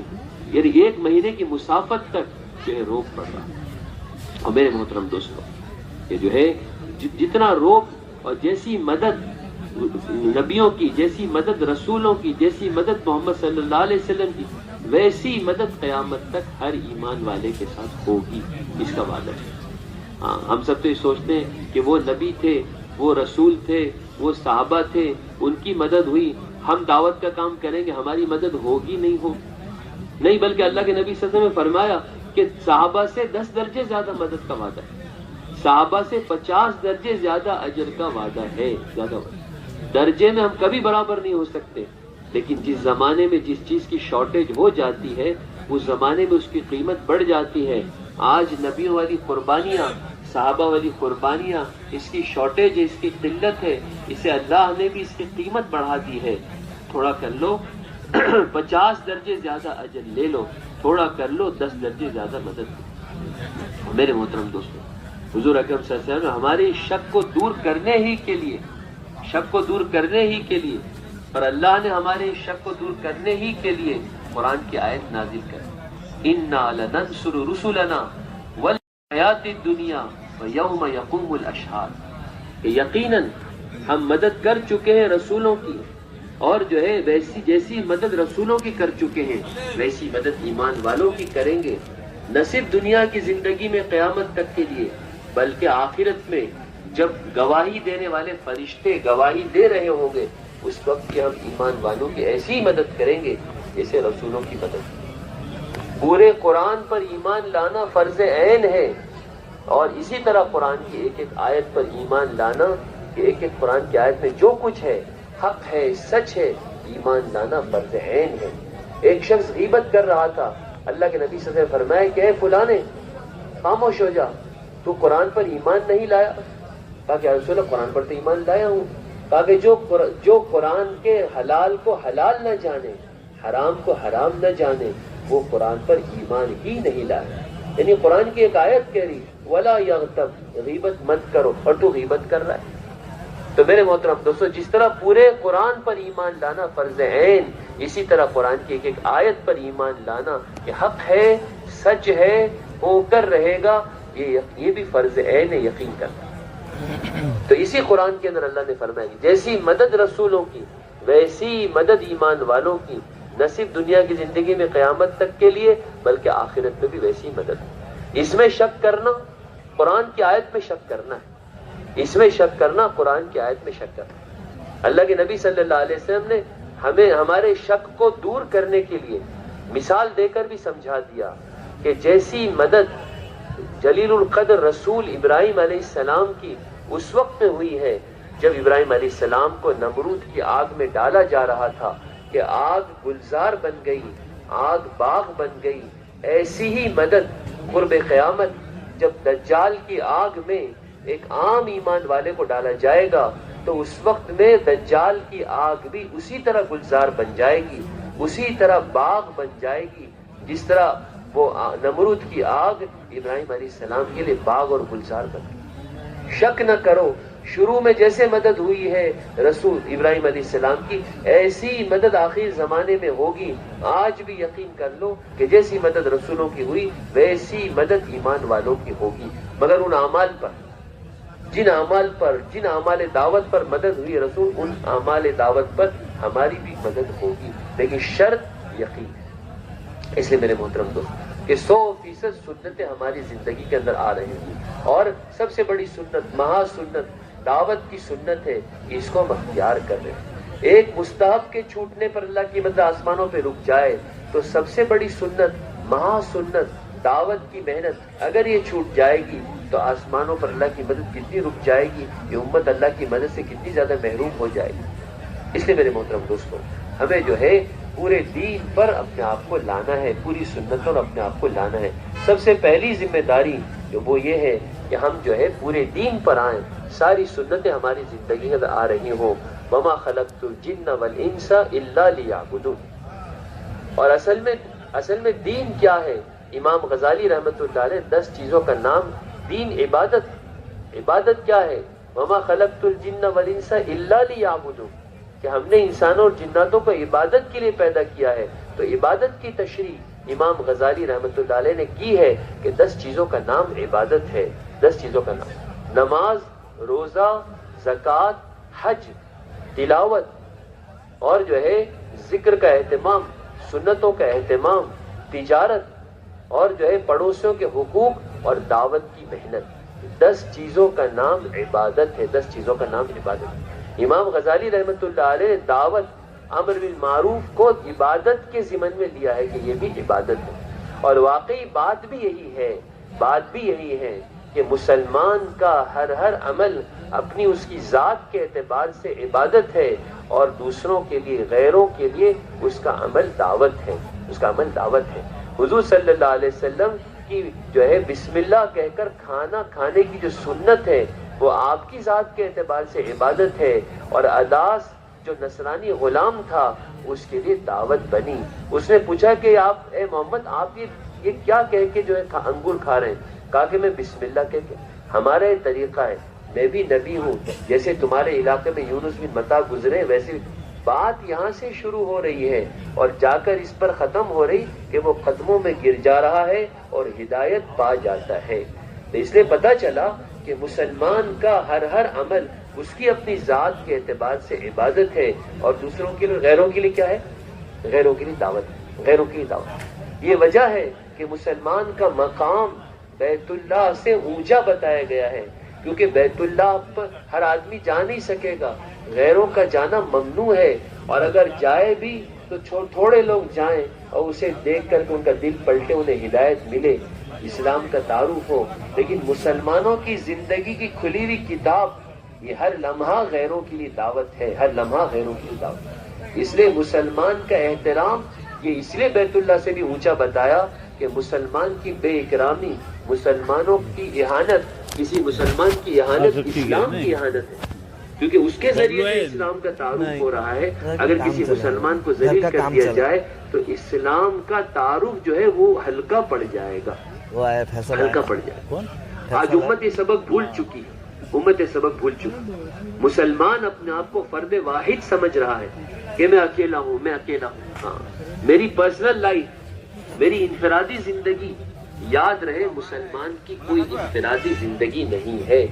یعنی 1 مہینے کی مسافت تک جو ہے روب پڑ رہا۔ اور میرے محترم دوستوں، یہ جو ہے جتنا روب اور جیسی مدد نبیوں کی، جیسی مدد رسولوں کی، جیسی مدد محمد صلی اللہ علیہ وسلم کی، ویسی مدد قیامت تک ہر ایمان والے کے ساتھ ہوگی، اس کا وعدہ ہے۔ ہاں ہم سب تو یہ سوچتے ہیں کہ وہ نبی تھے، وہ رسول تھے، وہ صحابہ تھے، ان کی مدد ہوئی، ہم دعوت کا کام کریں گے، ہماری مدد ہوگی نہیں، بلکہ اللہ کے نبی صلی اللہ علیہ وسلم نے فرمایا کہ صحابہ سے 10 درجے زیادہ مدد کا وعدہ ہے، صحابہ سے 50 درجے زیادہ اجر کا وعدہ ہے۔ زیادہ درجے میں ہم کبھی برابر نہیں ہو سکتے، لیکن جس زمانے میں جس چیز کی شارٹیج ہو جاتی ہے اس زمانے میں اس کی قیمت بڑھ جاتی ہے۔ آج نبیوں والی قربانیاں، صحابہ والی قربانیاں، اس کی شارٹیج ہے، اس کی قلت ہے، اسے اللہ نے بھی اس کی قیمت بڑھا دی ہے۔ تھوڑا کر لو 50 درجے زیادہ اجر لے لو، تھوڑا کر لو 10 درجے زیادہ مدد۔ میرے محترم دوستوں، حضور اکرم صلی اللہ علیہ وسلم ہمارے شک کو دور کرنے ہی کے لیے، شک کو دور کرنے ہی کے لیے، اور اللہ نے ہمارے شک کو دور کرنے ہی کے لیے قرآن کی آیت نازل کر، اِنَّا لَنَنْصُرُ رُسُلَنَا وَالْحَيَاةِ الدُّنْيَا وَيَوْمَ يَقُومُ الْأَشْهَادُ، کہ یقیناً ہم مدد کر چکے ہیں رسولوں کی، اور جو ہے ویسی جیسی مدد رسولوں کی کر چکے ہیں ویسی مدد ایمان والوں کی کریں گے، نہ صرف دنیا کی زندگی میں قیامت تک کے لیے بلکہ آخرت میں جب گواہی دینے والے فرشتے گواہی دے رہے ہوں گے اس وقت کہ ہم ایمان والوں کی ایسی مدد کریں گے جیسے رسولوں کی مدد۔ پورے قرآن پر ایمان لانا فرض عین ہے، اور اسی طرح قرآن کی ایک ایک آیت پر ایمان لانا کہ ایک ایک قرآن کی آیت میں جو کچھ ہے حق ہے، سچ ہے، ایمان لانا فرض عین ہے۔ ایک شخص غیبت کر رہا تھا، اللہ کے نبی صلی اللہ علیہ وسلم نے فرمایا کہ اے فلانے خاموش ہو جا، تو قرآن پر ایمان نہیں لایا؟ کہا کہ رسول اللہ قرآن پر تو ایمان لایا ہوں۔ کہا کہ جو قرآن کے حلال کو حلال نہ جانے، حرام کو حرام نہ جانے، وہ قرآن پر ایمان ہی نہیں لایا۔ یعنی قرآن کی ایک آیت کہہ رہی وَلَا يَغْتَبْ، غیبت مت کرو، اور تو غیبت کر رہا ہے۔ تو میرے محترم دوستو، جس طرح پورے قرآن پر ایمان لانا فرض عین، اسی طرح قرآن کی ایک ایک آیت پر ایمان لانا کہ حق ہے، سچ ہے، ہو کر رہے گا، یہ بھی فرض عین ہے، یقین کرنا۔ تو اسی قرآن کے اندر اللہ نے فرمایا جیسی مدد رسولوں کی ویسی مدد ایمان والوں کی، نہ صرف دنیا کی زندگی میں قیامت تک کے لیے بلکہ آخرت میں بھی ویسی مدد۔ اس میں شک کرنا قرآن کی آیت میں شک کرنا ہے، اس میں شک کرنا قرآن کی آیت میں شک کرنا۔ اللہ کے نبی صلی اللہ علیہ وسلم نے ہمیں ہمارے شک کو دور کرنے کے لیے مثال دے کر بھی سمجھا دیا کہ جیسی مدد جلیل القدر رسول ابراہیم علیہ السلام کی اس وقت میں ہوئی ہے جب ابراہیم علیہ السلام کو نمرود کی آگ میں ڈالا جا رہا تھا کہ آگ گلزار بن گئی، آگ باغ بن گئی۔ ایسی ہی مدد قرب قیامت جب دجال کی آگ میں ایک عام ایمان والے کو ڈالا جائے گا تو اس وقت میں دجال کی آگ بھی اسی طرح گلزار بن جائے گی، اسی طرح باغ بن جائے گی جس طرح وہ نمرود کی آگ ابراہیم علیہ السلام کے لیے باغ اور گلزار بن گئی۔ شک نہ کرو، شروع میں جیسے مدد ہوئی ہے رسول ابراہیم علیہ السلام کی، ایسی مدد آخر زمانے میں ہوگی۔ آج بھی یقین کر لو کہ جیسی مدد رسولوں کی ہوئی ویسی مدد ایمان والوں کی ہوگی، مگر ان اعمال پر، جن اعمال دعوت پر مدد ہوئی رسول، ان اعمال دعوت پر ہماری بھی مدد ہوگی، لیکن شرط یقین ہے۔ اس لیے میرے محترم دوست کہ 100% سنتیں ہماری زندگی کے اندر آ رہی ہیں، اور سب سے بڑی سنت، مہا سنت، دعوت کی سنت ہے کہ اس کو ہم اختیار کر رہے ہیں۔ ایک مستحب کے چھوٹنے پر اللہ کی مدد آسمانوں پہ رک جائے تو سب سے بڑی سنت، مہا سنت، دعوت کی محنت اگر یہ چھوٹ جائے گی تو آسمانوں پر اللہ کی مدد کتنی رک جائے گی، یہ امت اللہ کی مدد سے کتنی زیادہ محروم ہو جائے گی۔ اس لیے میرے محترم دوستوں، ہمیں جو ہے پورے دین پر اپنے آپ کو لانا ہے، پوری سنت پر اپنے آپ کو لانا ہے۔ سب سے پہلی ذمہ داری جو وہ یہ ہے کہ ہم جو ہے پورے دین پر آئیں، ساری سنتیں ہماری زندگی میں آ رہی ہوں۔ وما خلقت الجن والانس الا لیعبدون۔ اور اصل میں دین کیا ہے؟ امام غزالی رحمۃ اللہ علیہ 10 چیزوں کا نام دین، عبادت کیا ہے؟ وما خلقت الجن والانس الا لیعبدون، کہ ہم نے انسانوں اور جناتوں کو عبادت کے لیے پیدا کیا ہے۔ تو عبادت کی تشریح امام غزالی رحمۃ اللہ علیہ نے کی ہے کہ 10 چیزوں کا نام عبادت ہے۔ 10 چیزوں کا نام: نماز، روزہ، زکوٰۃ، حج، تلاوت، اور جو ہے ذکر کا اہتمام، سنتوں کا اہتمام، تجارت، اور جو ہے پڑوسیوں کے حقوق اور دعوت کی محنت۔ 10 چیزوں کا نام عبادت ہے، 10 چیزوں کا نام عبادت ہے۔ امام غزالی رحمۃ اللہ علیہ نے دعوت، امر بالمعروف کو عبادت کے ضمن میں لیا ہے کہ یہ بھی عبادت ہے۔ اور واقعی بات بھی یہی ہے کہ مسلمان کا ہر عمل اپنی اس کی ذات کے اعتبار سے عبادت ہے، اور دوسروں کے لیے، غیروں کے لیے اس کا عمل دعوت ہے۔ حضور صلی اللہ علیہ وسلم کی جو ہے بسم اللہ کہہ کر کھانا کھانے کی جو سنت ہے وہ آپ کی ذات کے اعتبار سے عبادت ہے، اور اداس جو نصرانی غلام تھا اس کے لیے دعوت بنی۔ اس نے پوچھا کہ آپ، اے محمد، آپ یہ کیا کہہ کے جو ہے انگور کھا رہے ہیں؟ کہا کہ میں بسم اللہ کہہ کے۔ ہمارا یہ طریقہ ہے، میں بھی نبی ہوں، جیسے تمہارے علاقے میں یونس بن متا گزرے ویسے بات یہاں سے شروع ہو رہی ہے اور جا کر اس پر ختم ہو رہی کہ وہ قدموں میں گر جا رہا ہے اور ہدایت پا جاتا ہے۔ تو اس لیے پتا چلا کہ مسلمان کا ہر عمل اس کی اپنی ذات کے اعتبار سے عبادت ہے، اور دوسروں کے لیے، غیروں کے لیے کیا ہے؟ غیروں کے لیے دعوت۔ یہ وجہ ہے کہ مسلمان کا مقام بیت اللہ سے اونچا بتایا گیا ہے، کیونکہ بیت اللہ پر ہر آدمی جا نہیں سکے گا، غیروں کا جانا ممنوع ہے، اور اگر جائے بھی تو تھوڑے لوگ جائیں اور اسے دیکھ کر کے ان کا دل پلٹے، انہیں ہدایت ملے، اسلام کا تعارف ہو۔ لیکن مسلمانوں کی زندگی کی کھلی ہوئی کتاب، یہ ہر لمحہ غیروں کے لیے دعوت ہے، ہر لمحہ غیروں کے لیے دعوت۔ اس لیے مسلمان کا احترام یہ اس لیے بیت اللہ سے بھی اونچا بتایا کہ مسلمان کی بے اکرامی، مسلمانوں کی اہانت، کسی مسلمان کی اہانت اسلام کی اہانت ہے، کیونکہ اس کے ذریعے سے اسلام کا تعارف ہو رہا ہے۔ اگر کسی مسلمان کو ذلیل کر دیا جائے تو اسلام کا تعارف جو ہے وہ ہلکا پڑ جائے گا، ہلکا پڑ جائے گا۔ آج امت یہ سبق بھول چکی ہے، مسلمان اپنے آپ کو فرد واحد سمجھ رہا ہے کہ میں اکیلا ہوں۔ ہاں، میری پرسنل لائف، میری انفرادی زندگی۔ یاد رہے، مسلمان کی کوئی انفرادی زندگی نہیں ہے۔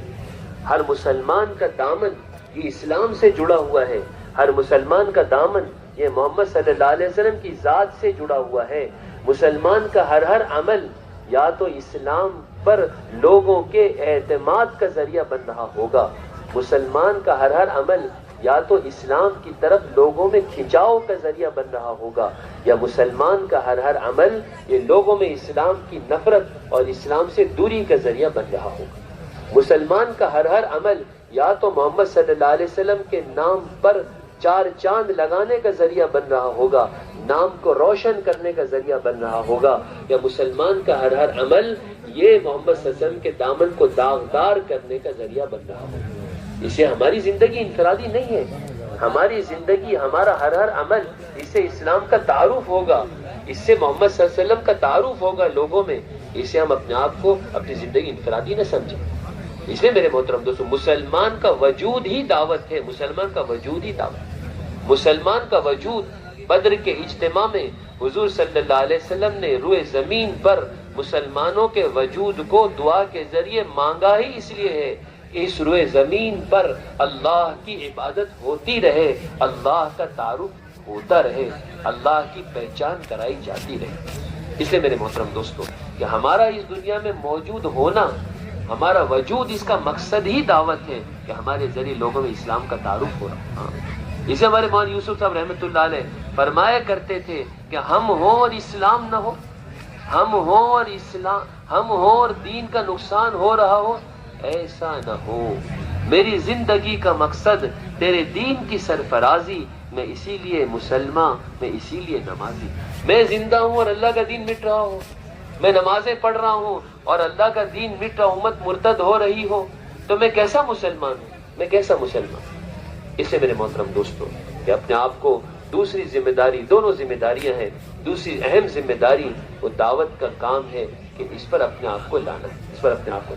ہر مسلمان کا دامن یہ اسلام سے جڑا ہوا ہے، ہر مسلمان کا دامن یہ محمد صلی اللہ علیہ وسلم کی ذات سے جڑا ہوا ہے۔ مسلمان کا ہر عمل یا تو اسلام پر لوگوں کے اعتماد کا ذریعہ بن رہا ہوگا، مسلمان کا ہر عمل یا تو اسلام کی طرف لوگوں میں کھنچاؤ کا ذریعہ بن رہا ہوگا، یا مسلمان کا ہر عمل یہ لوگوں میں اسلام کی نفرت اور اسلام سے دوری کا ذریعہ بن رہا ہوگا۔ مسلمان کا ہر عمل یا تو محمد صلی اللہ علیہ وسلم کے نام پر 4 چاند لگانے کا ذریعہ بن رہا ہوگا، نام کو روشن کرنے کا ذریعہ بن رہا ہوگا، یا مسلمان کا ہر عمل یہ محمد صلی اللہ علیہ وسلم کے دامن کو داغدار کرنے کا ذریعہ بن رہا ہوگا۔ اسے ہماری زندگی انفرادی نہیں ہے، ہماری زندگی، ہمارا ہر عمل، اس سے اسلام کا تعارف ہوگا، اس سے محمد صلی اللہ علیہ وسلم کا تعارف ہوگا لوگوں میں، اسے ہم اپنے آپ کو اپنی زندگی انفرادی نہ سمجھیں۔ اس لیے میرے محترم دوستو، مسلمان کا وجود ہی دعوت ہے، مسلمان کا وجود ہی دعوت۔ مسلمان کا وجود بدر کے اجتماع میں حضور صلی اللہ علیہ وسلم نے روئے زمین پر مسلمانوں کے وجود کو دعا کے ذریعے مانگا ہی اس لیے ہے، اس روئے زمین پر اللہ کی عبادت ہوتی رہے، اللہ کا تعارف ہوتا رہے، اللہ کی پہچان کرائی جاتی رہے۔ اس لیے میرے محترم دوستو کہ ہمارا اس دنیا میں موجود ہونا، ہمارا وجود، اس کا مقصد ہی دعوت ہے کہ ہمارے ذریعے لوگوں میں اسلام کا تعارف ہو رہا۔ اسے ہمارے مولانا یوسف صاحب رحمۃ اللہ علیہ فرمایا کرتے تھے کہ ہم ہوں اور اسلام نہ ہو، ہم ہوں اور اسلام، ہم ہوں اور دین کا نقصان ہو رہا ہو، ایسا نہ ہو۔ میری زندگی کا مقصد تیرے دین کی سرفرازی، میں اسی لیے مسلمان، میں اسی لیے نمازی۔ میں زندہ ہوں اور اللہ کا دین مٹ رہا ہو، میں نمازیں پڑھ رہا ہوں اور اللہ کا دین مٹ رہا، امت مرتد ہو رہی ہو، تو میں کیسا مسلمان ہوں، میں کیسا مسلمان۔ اس سے میرے محترم دوستو کہ اپنے آپ کو دوسری ذمہ داری، دونوں ذمہ داریاں ہیں، دوسری اہم ذمہ داری وہ دعوت کا کام ہے کہ اس پر اپنے آپ کو لانا، اس پر اپنے آپ کو،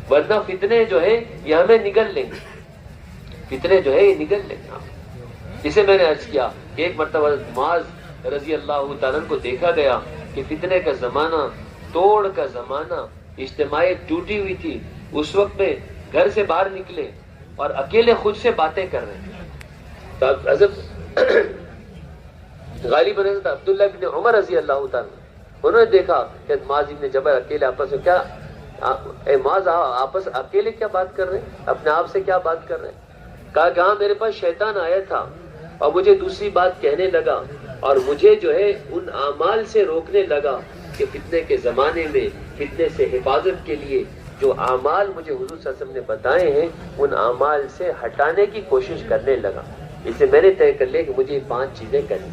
ورنہ فتنے جو ہے یہ ہمیں نگل لیں گے، فتنے جو ہے یہ نگل لیں گے۔ جسے میں نے عرض کیا کہ ایک مرتبہ معاذ رضی اللہ تعالیٰ کو دیکھا گیا کہ فتنے کا زمانہ، توڑ کا زمانہ، اجتماعیت ٹوٹی ہوئی تھی، اس وقت میں گھر سے باہر نکلے اور اکیلے خود سے باتیں کر رہے ہیں۔ تو حضرت غالباً حضرت عبداللہ بن عمر رضی اللہ تعالیٰ انہوں نے دیکھا کہ معاذ بن جبل اکیلے آپس میں کیا، اے معاذ آپس اکیلے کیا بات کر رہے ہیں، اپنے آپ سے کیا بات کر رہے ہیں؟ کہا کہ ہاں میرے پاس شیطان آیا تھا اور مجھے دوسری بات کہنے لگا اور مجھے جو ہے ان اعمال سے روکنے لگا کہ فتنے کے زمانے میں فتنے سے حفاظت کے لیے جو اعمال مجھے حضور صلی اللہ علیہ وسلم نے بتائے ہیں ان اعمال سے ہٹانے کی کوشش کرنے لگا۔ اسے میں نے طے کر لیا کہ مجھے 5 چیزیں کرنی۔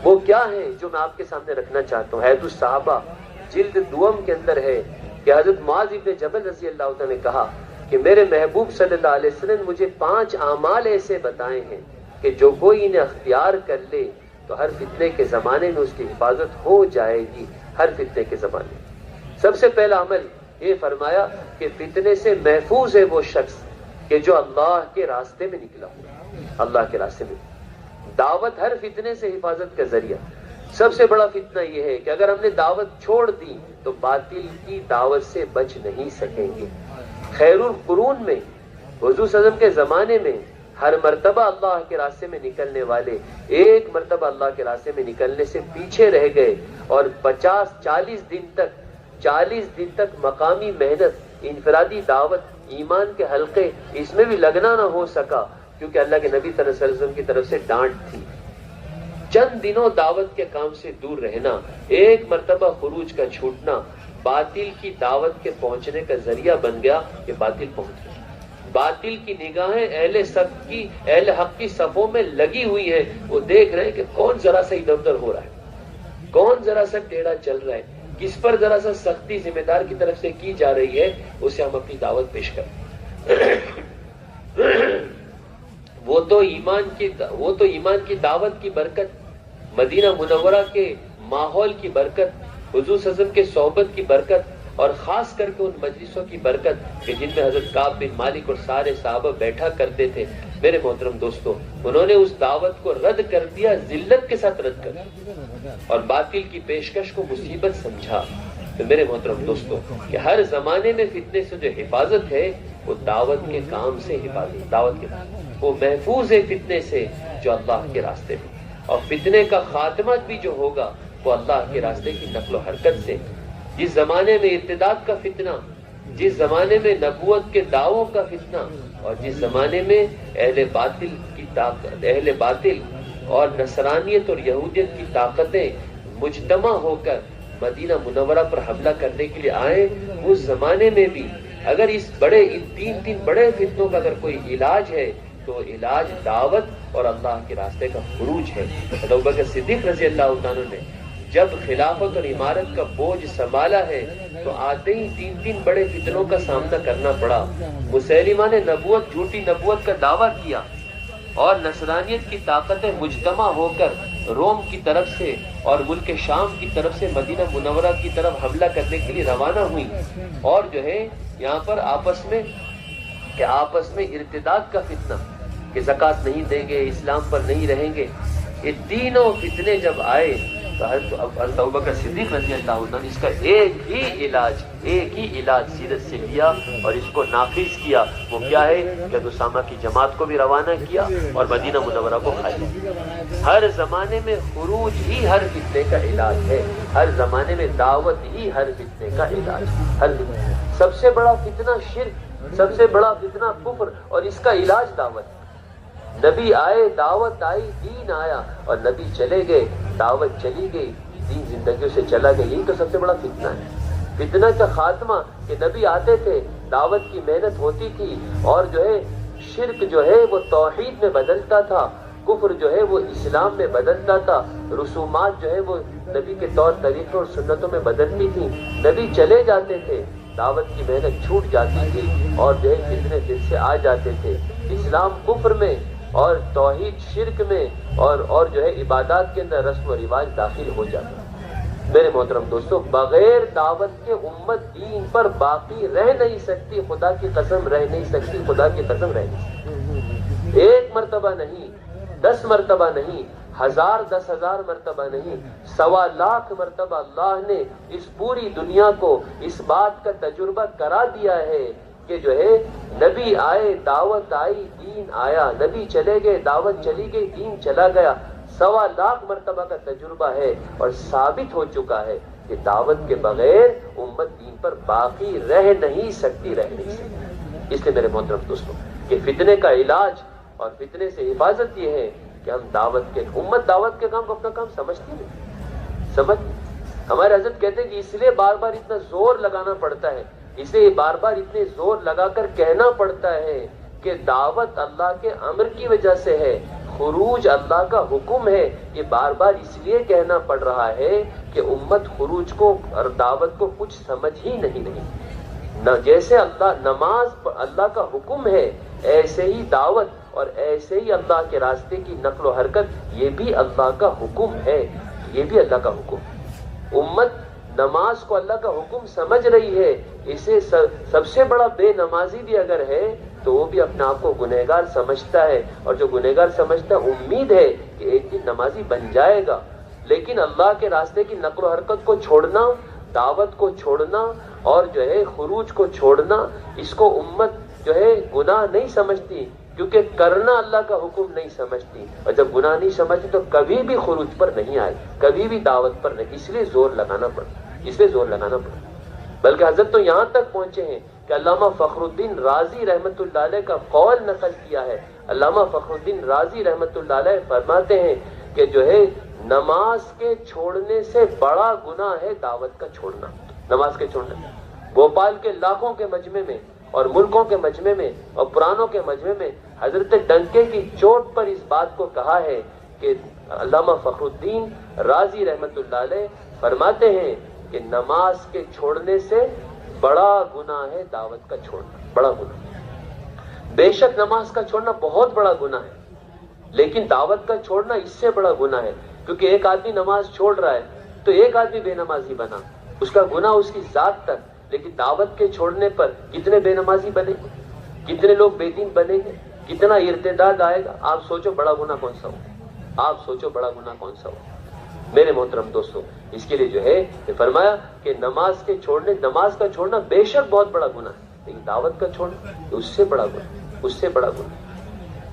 وہ کیا ہیں جو میں آپ کے سامنے رکھنا چاہتا ہوں؟ حیات الصحابہ جلد 2 کے اندر ہے کہ حضرت معاذ بن جبل رضی اللہ تعالیٰ نے کہا کہ میرے محبوب صلی اللہ علیہ وسلم نے مجھے 5 اعمال ایسے بتائے ہیں کہ جو کوئی انہیں اختیار کر لے تو ہر فتنے کے زمانے میں اس کی حفاظت ہو جائے گی، ہر فتنے کے زمانے میں۔ سب سے پہلا عمل یہ فرمایا کہ فتنے سے محفوظ ہے وہ شخص کہ جو اللہ کے راستے میں نکلا ہوا، اللہ کے راستے میں۔ دعوت ہر فتنے سے حفاظت کا ذریعہ۔ سب سے بڑا فتنہ یہ ہے کہ اگر ہم نے دعوت چھوڑ دی تو باطل کی دعوت سے بچ نہیں سکیں گے۔ خیر القرون میں حضور صلی اللہ علیہ وسلم کے زمانے میں ہر مرتبہ اللہ کے راستے میں نکلنے والے ایک مرتبہ اللہ کے راستے میں نکلنے سے پیچھے رہ گئے اور 40 دن تک مقامی محنت، انفرادی دعوت، ایمان کے حلقے، اس میں بھی لگنا نہ ہو سکا کیونکہ اللہ کے نبی صلی اللہ علیہ وسلم کی طرف سے ڈانٹ تھی۔ چند دنوں دعوت کے کام سے دور رہنا، ایک مرتبہ خروج کا چھوٹنا باطل کی دعوت کے پہنچنے کا ذریعہ بن گیا کہ باطل پہنچ گیا۔ باطل کی نگاہیں اہل حق کی صفوں میں لگی ہوئی ہیں، وہ دیکھ رہے ہیں کہ کون ذرا سا ادھر ادھر ہو رہا ہے، کون ذرا سا ٹیڑھا چل رہا ہے، کس پر ذرا سا سختی ذمہ دار کی طرف سے کی جا رہی ہے، اسے ہم اپنی دعوت پیش کریں۔ وہ تو ایمان کی دعوت کی برکت، مدینہ منورہ کے ماحول کی برکت، حضور صلی اللہ علیہ وسلم کے صحبت کی برکت، اور خاص کر کے ان مجلسوں کی برکت کہ جن میں حضرت کعب بن مالک اور سارے صحابہ بیٹھا کرتے تھے۔ میرے محترم دوستو، انہوں نے اس دعوت کو رد کر دیا، ذلت کے ساتھ رد کر دیا اور باطل کی پیشکش کو مصیبت سمجھا۔ تو میرے محترم دوستو کہ ہر زمانے میں فتنے سے جو حفاظت ہے وہ دعوت کے کام سے حفاظت، دعوت کے وہ محفوظ ہے فتنے سے جو اللہ کے راستے میں، اور فتنے کا خاتمہ بھی جو ہوگا وہ اللہ کے راستے کی نقل و حرکت سے۔ جس زمانے میں ارتداد کا فتنہ جس زمانے میں نبوت کے دعووں کا فتنہ اور جس زمانے میں اہل باطل اور نصرانیت اور یہودیت کی طاقتیں مجتمع ہو کر مدینہ منورہ پر حملہ کرنے کے لیے آئے، اس زمانے میں بھی اگر ان تین بڑے فتنوں کا اگر کوئی علاج ہے تو علاج دعوت اور اللہ کے راستے کا خروج ہے۔ ابوبکر صدیق رضی اللہ عنہ نے جب خلافت اور امارت کا بوجھ سنبھالا ہے تو آتے ہی تین بڑے فتنوں کا سامنا کرنا پڑا۔ مسیلمہ نے جھوٹی نبوت کا دعویٰ کیا اور نصرانیت کی طاقتیں مجتمع ہو کر روم کی طرف سے اور ملک شام کی طرف سے مدینہ منورہ کی طرف حملہ کرنے کے لیے روانہ ہوئی، اور جو ہے یہاں پر آپس میں ارتداد کا فتنہ کہ زکوٰۃ نہیں دیں گے، اسلام پر نہیں رہیں گے، یہ تینوں فتنے جب آئے تو حضرت ابوبکر صدیق رضی اللہ عنہ نے اس کا ایک ہی علاج سیرت سے لیا اور اس کو نافذ کیا۔ وہ کیا ہے کہ اسامہ کی جماعت کو بھی روانہ کیا اور مدینہ منورہ کو خالی کیا۔ ہر زمانے میں خروج ہی ہر فتنے کا علاج ہے، ہر زمانے میں دعوت ہی ہر فتنے کا علاج ہے۔ سب سے بڑا فتنہ شرک، سب سے بڑا فتنہ کفر، اور اس کا علاج دعوت ہے۔ نبی آئے، دعوت آئی، دین آیا، اور نبی چلے گئے، دعوت چلی گئی، دین زندگیوں سے چلا گیا۔ یہی تو سب سے بڑا فتنہ ہے۔ فتنہ کا خاتمہ کہ نبی آتے تھے، دعوت کی محنت ہوتی تھی، اور جو ہے شرک جو ہے وہ توحید میں بدلتا تھا، کفر جو ہے وہ اسلام میں بدلتا تھا، رسومات جو ہے وہ نبی کے طور طریقوں اور سنتوں میں بدلتی تھی۔ نبی چلے جاتے تھے، دعوت کی محنت چھوٹ جاتی تھی، اور جو ہے فتنے دل سے آ جاتے تھے۔ اسلام کفر میں اور توحید شرک میں اور جو ہے عبادات کے اندر رسم و رواج داخل ہو جاتا ہے۔ میرے محترم دوستو، بغیر دعوت کے امت دین پر باقی رہ نہیں سکتی، خدا کی قسم رہ نہیں سکتی، خدا کی قسم رہ نہیں سکتی۔ ایک مرتبہ نہیں، 10 مرتبہ نہیں، 1000 10,000 مرتبہ نہیں، 1,00,000 مرتبہ اللہ نے اس پوری دنیا کو اس بات کا تجربہ کرا دیا ہے کہ جو ہے نبی آئے، دعوت آئی، دین آیا، نبی چلے گئے، دعوت چلی گئی، دین چلا گیا۔ 1,00,000 مرتبہ کا تجربہ ہے، اور ثابت ہو چکا ہے کہ دعوت کے بغیر امت دین پر باقی رہ نہیں سکتی۔ اس لیے میرے محترم دوستوں کہ فتنے کا علاج اور فتنے سے حفاظت یہ ہے کہ ہم دعوت کے کام کو اپنا کام سمجھتی نہیں۔ ہمارے حضرت کہتے ہیں کہ اس لیے بار بار اتنا زور لگانا پڑتا ہے، اسے بار بار اتنے زور لگا کر کہنا پڑتا ہے کہ دعوت اللہ کے امر کی وجہ سے ہے، خروج اللہ کا حکم ہے۔ یہ بار بار اس لیے کہنا پڑ رہا ہے کہ امت خروج کو اور دعوت کو کچھ سمجھ ہی نہیں۔ جیسے نماز اللہ کا حکم ہے، ایسے ہی دعوت اور ایسے ہی اللہ کے راستے کی نقل و حرکت یہ بھی اللہ کا حکم ہے، یہ بھی اللہ کا حکم ہے۔ امت نماز کو اللہ کا حکم سمجھ رہی ہے، اسے سب سے بڑا بے نمازی بھی اگر ہے تو وہ بھی اپنے آپ کو گنہگار سمجھتا ہے، اور جو گنہگار سمجھتا ہے امید ہے کہ ایک دن نمازی بن جائے گا۔ لیکن اللہ کے راستے کی نقل و حرکت کو چھوڑنا، دعوت کو چھوڑنا اور جو ہے خروج کو چھوڑنا، اس کو امت جو ہے گناہ نہیں سمجھتی، کیونکہ کرنا اللہ کا حکم نہیں سمجھتی، اور جب گناہ نہیں سمجھتی تو کبھی بھی خروج پر نہیں آئے، کبھی بھی دعوت پر نہیں۔ اس لیے زور لگانا پڑا، بلکہ حضرت تو یہاں تک پہنچے ہیں کہ علامہ فخر الدین رازی رحمت اللہ علیہ کا قول نقل کیا ہے۔ علامہ فخر الدین رازی رحمت اللہ علیہ فرماتے ہیں کہ جو ہے نماز کے چھوڑنے سے بڑا گناہ ہے دعوت کا چھوڑنا، نماز کے چھوڑنا۔ بھوپال کے لاکھوں کے مجمع میں اور ملکوں کے مجمع میں اور پرانوں کے مجمع میں حضرت ڈنکے کی چوٹ پر اس بات کو کہا ہے کہ علامہ فخر الدین رازی رحمت اللہ علیہ فرماتے ہیں کہ نماز کے چھوڑنے سے بڑا گناہ ہے دعوت کا چھوڑنا، بڑا گناہ۔ بے شک نماز کا چھوڑنا بہت بڑا گناہ ہے، لیکن دعوت کا چھوڑنا اس سے بڑا گناہ ہے، کیونکہ ایک آدمی نماز چھوڑ رہا ہے تو ایک آدمی بے نمازی بنا، اس کا گناہ اس کی ذات تک، لیکن دعوت کے چھوڑنے پر کتنے بے نمازی بنے گے، کتنے لوگ بے دین بنے گے، کتنا ارتداد آئے گا۔ آپ سوچو بڑا گناہ کون سا ہو، میرے محترم دوستو۔ اس کے لیے جو ہے فرمایا کہ نماز کا چھوڑنا بے شک بہت بڑا گناہ ہے، لیکن دعوت کا چھوڑنا اس سے بڑا گناہ۔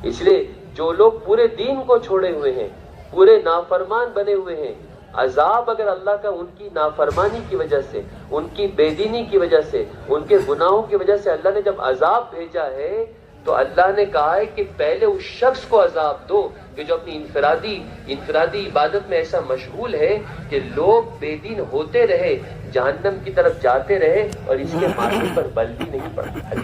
اس لیے جو لوگ پورے دین کو چھوڑے ہوئے ہیں، پورے نافرمان بنے ہوئے ہیں، عذاب اگر اللہ کا ان کی نافرمانی کی وجہ سے، ان کی بے دینی کی وجہ سے، ان کے گناہوں کی وجہ سے اللہ نے جب عذاب بھیجا ہے تو اللہ نے کہا ہے کہ پہلے اس شخص کو عذاب دو کہ جو اپنی انفرادی عبادت میں ایسا مشغول ہے کہ لوگ بے دین ہوتے رہے، جہنم کی طرف جاتے رہے اور اس کے ماتھے پر بل بھی نہیں پڑتا۔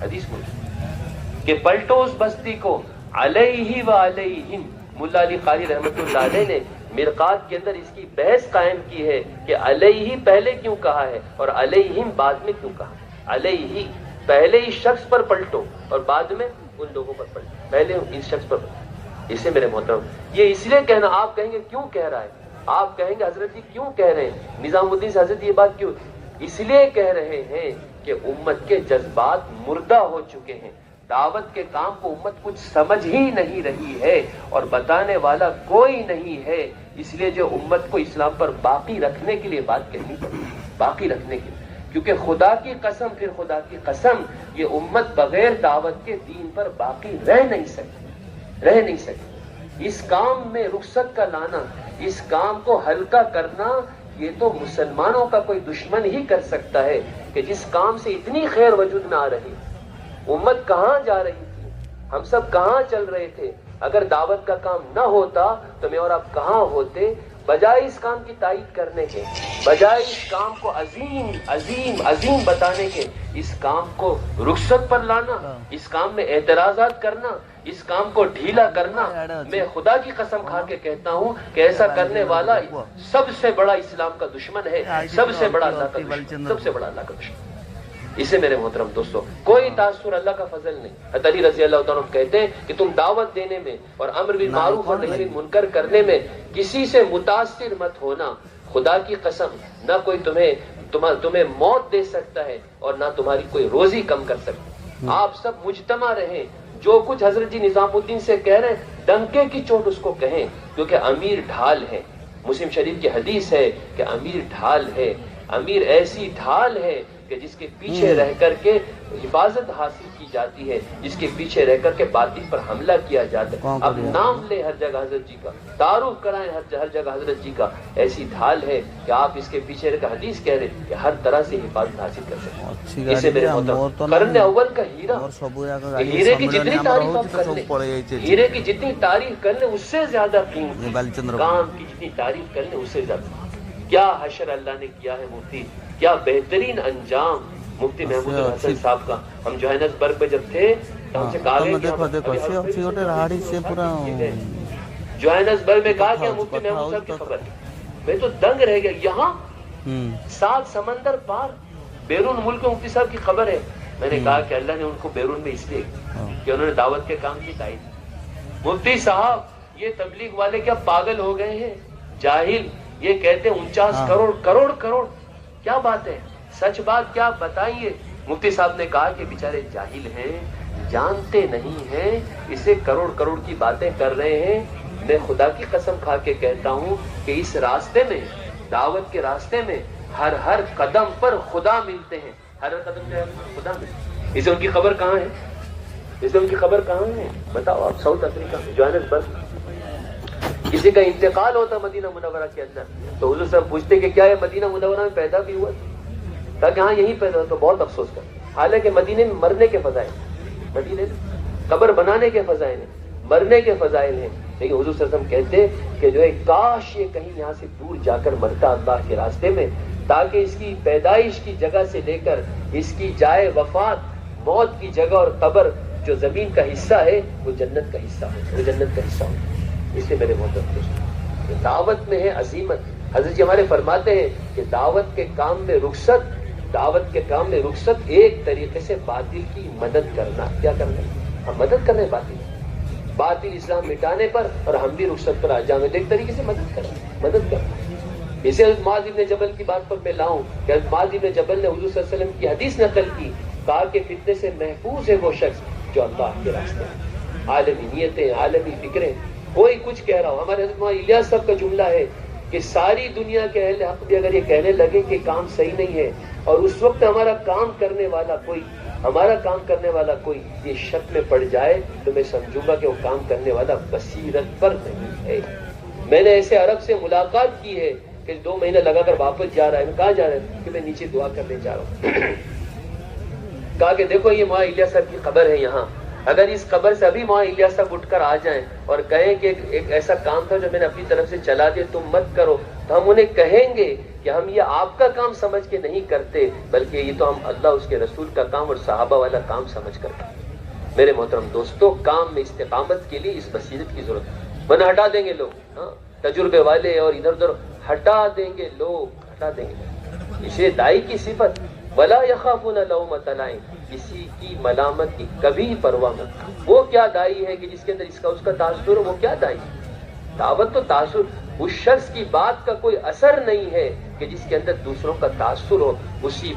حدیث موجود کہ پلٹو اس بستی کو علیہ و علیہم۔ ملا علی قاری رحمۃ اللہ علیہ نے مرقات کے اندر اس کی بحث قائم کی ہے کہ علیہ پہلے کیوں کہا ہے اور علیہم بعد میں کیوں کہا ہے۔ علیہ پہلے اس شخص پر پلٹو اور بعد میں ان لوگوں پر پلٹو، پہلے اس شخص پر پلٹو۔ اسے میرے محترم یہ اس لیے کہنا، آپ کہیں گے کیوں کہہ رہا ہے، آپ کہیں گے حضرت جی کیوں کہہ رہے ہیں، نظام الدین سے حضرت یہ بات کیوں، اس لیے کہہ رہے ہیں کہ امت کے جذبات مردہ ہو چکے ہیں، دعوت کے کام کو امت کچھ سمجھ ہی نہیں رہی ہے اور بتانے والا کوئی نہیں ہے، اس لیے جو امت کو اسلام پر باقی رکھنے کے لیے بات کہنی پڑی، باقی رکھنے کے لیے، کیونکہ خدا کی قسم پھر خدا کی قسم یہ امت بغیر دعوت کے دین پر باقی رہ نہیں سکتی۔ اس کام میں رخصت کا لانا، اس کام کو ہلکا کرنا، یہ تو مسلمانوں کا کوئی دشمن ہی کر سکتا ہے کہ جس کام سے اتنی خیر وجود میں آ رہی، امت کہاں جا رہی تھی، ہم سب کہاں چل رہے تھے، اگر دعوت کا کام نہ ہوتا تو میں اور آپ کہاں ہوتے، بجائے اس کام کی تائید کرنے کے، بجائے اس کام کو عظیم عظیم عظیم بتانے کے، اس کام کو رخصت پر لانا، اس کام میں اعتراضات کرنا، اس کام کو ڈھیلا کرنا، میں خدا کی قسم کھا کے کہتا ہوں کہ ایسا کرنے والا سب سے بڑا اسلام کا دشمن ہے، سب سے بڑا اللہ کا دشمن، سب سے بڑا اللہ کا دشمن۔ اسے میرے محترم دوستو کوئی تاثر اللہ کا فضل نہیں۔ حضرت علی رضی اللہ تعالیٰ عنہ کہتے ہیں کہ تم دعوت دینے میں اور امر بالمعروف اور نہی عن المنکر کرنے میں کسی سے متاثر مت ہونا، خدا کی قسم نہ کوئی تمہیں موت دے سکتا ہے اور نہ تمہاری کوئی روزی کم کر سکتا۔ آپ سب مجتمع رہیں، جو کچھ حضرت جی نظام الدین سے کہہ رہے ہیں ڈنکے کی چوٹ اس کو کہیں، کیونکہ امیر ڈھال ہے۔ مسلم شریف کی حدیث ہے کہ امیر ڈھال ہے، امیر ایسی ڈھال ہے کہ جس کے پیچھے رہ کر کے حفاظت حاصل کی جاتی ہے، جس کے پیچھے رہ کر کے باطل پر حملہ کیا جاتا ہے۔ اب نام لے ہر جگہ حضرت جی کا، تعارف کرائیں ہر جگہ حضرت جی کا، ایسی ڈھال ہے کہ آپ اس کے پیچھے رہ کر حدیث کہہ رہے کہ ہر طرح سے حفاظت حاصل کر سکتے ہیں۔ اسے میرے محترم قرن اول کا ہیرا، ہیرے کی جتنی تعریف آپ کر لیں، ہیرے کی جتنی تعریف کر لیں اس سے زیادہ قیمتی، کام کی جتنی تعریف کر لیں اس سے زیادہ، کیا حشر اللہ نے کیا ہے مفتی، کیا بہترین انجام مفتی محمود الحسن صاحب کا۔ ہم جوہانسبرگ میں جب تھے تو ہم سے کہا گیا جوہانسبرگ میں کہا کہ مفتی محمود صاحب کی خبر ہے، میں تو دنگ رہ گیا، یہاں 7 سمندر پار بیرون ملک میں مفتی صاحب کی خبر ہے۔ میں نے کہا کہ اللہ نے ان کو بیرون میں اس لیے کہ انہوں نے دعوت کے کام کی تائید۔ مفتی صاحب یہ تبلیغ والے کیا پاگل ہو گئے ہیں، جاہل، یہ کہتے ہیں 49 کروڑ، کیا بات ہے، سچ بات کیا بتائیے۔ مفتی صاحب نے کہا کہ بیچارے جاہل ہیں، جانتے نہیں ہیں، اسے کروڑ کی باتیں کر رہے ہیں۔ میں خدا کی قسم کھا کے کہتا ہوں کہ اس راستے میں، دعوت کے راستے میں ہر قدم پر خدا ملتے ہیں، ہر قدم پہ خدا ملتے ہیں۔ اسے ان کی خبر کہاں ہے، اسے ان کی خبر کہاں ہے، بتاؤ آپ۔ ساؤتھ افریقہ میں جوہانسبرگ، کسی کا انتقال ہوتا مدینہ منورہ کے اندر تو حضور صاحب پوچھتے کہ کیا یہ مدینہ منورہ میں پیدا بھی ہوا تھا، کہ ہاں یہیں پیدا ہوا، تو بہت افسوس کر، حالانکہ مدینے میں مرنے کے فضائل، مدینے میں قبر بنانے کے فضائل ہیں، مرنے کے فضائل ہیں، لیکن حضور صلی اللہ علیہ وسلم کہتے کہ جو ہے کاش یہ کہیں یہاں سے دور جا کر مرتا اللہ کے راستے میں، تاکہ اس کی پیدائش کی جگہ سے لے کر اس کی جائے وفات، موت کی جگہ اور قبر جو زمین کا حصہ ہے وہ جنت کا حصہ ہو، وہ جنت کا حصہ ہو۔ اس سے میرے محترم دوستو دعوت میں ہے عظیمت۔ حضرت جی ہمارے فرماتے ہیں کہ دعوت کے کام میں رخصت ایک طریقے سے باطل کی مدد کرنا۔ کیا کرنا ہے؟ ہم مدد کر رہے ہیں باطل اسلام مٹانے پر، اور ہم بھی رخصت پر آ جائیں، ایک طریقے سے مدد کرنا۔ اسے حضرت معاذ بن جبل کی بات پر میں لاؤں کہ حضرت معاذ بن جبل نے حضور صلی اللہ علیہ وسلم کی حدیث نقل کی، کہا کہ فتنے سے محفوظ ہے وہ شخص جو اللہ کے راستے میں، عالمی نیتیں، عالمی فکریں، کوئی کچھ کہہ رہا ہو۔ ہمارے حضرت مولانا الیاس صاحب کا جملہ ہے کہ ساری دنیا کے اہل حق بھی اگر یہ کہنے لگے کہ کام صحیح نہیں ہے، اور اس وقت ہمارا کام کرنے والا کوئی یہ شک میں پڑ جائے، تو میں سمجھوں گا کہ وہ کام کرنے والا بصیرت پر نہیں ہے، میں نے ایسے عرب سے ملاقات کی ہے کہ 2 مہینے لگا کر واپس جا رہا ہے. کہاں جا رہا ہے؟ کہ میں نیچے دعا کرنے جا رہا ہوں. کہا کہ دیکھو یہ مولا الیاس صاحب کی قبر ہے یہاں، اگر اس قبر سے ابھی مولا الیاس صاحب اٹھ کر آ جائیں اور کہیں کہ ایک ایسا کام تھا جو میں نے اپنی طرف سے چلا دیا، تم مت کرو، تو ہم انہیں کہیں گے کہ ہم یہ آپ کا کام سمجھ کے نہیں کرتے، بلکہ یہ تو ہم اللہ اس کے رسول کا کام اور صحابہ والا کام سمجھ کر کرتے. میرے محترم دوستو، کام میں استقامت کے لیے اس بصیرت کی ضرورت ہے، ورنہ ہٹا دیں گے لوگ. ہاں، تجربے والے اور ادھر ادھر ہٹا دیں گے لوگ، ہٹا دیں گے. اسے دائی کی صفت ولا یخافون لومۃ لائم، کسی کی ملامت کی کبھی پرواہ مت. وہ کیا دائی ہے کہ جس کے اندر اس کا تاثر ہو؟ وہ کیا دائی؟ دعوت تو تاثر، اس شخص کی بات کا کوئی اثر نہیں ہے کہ جس کے اندر دوسروں کا تاثر ہو. اسی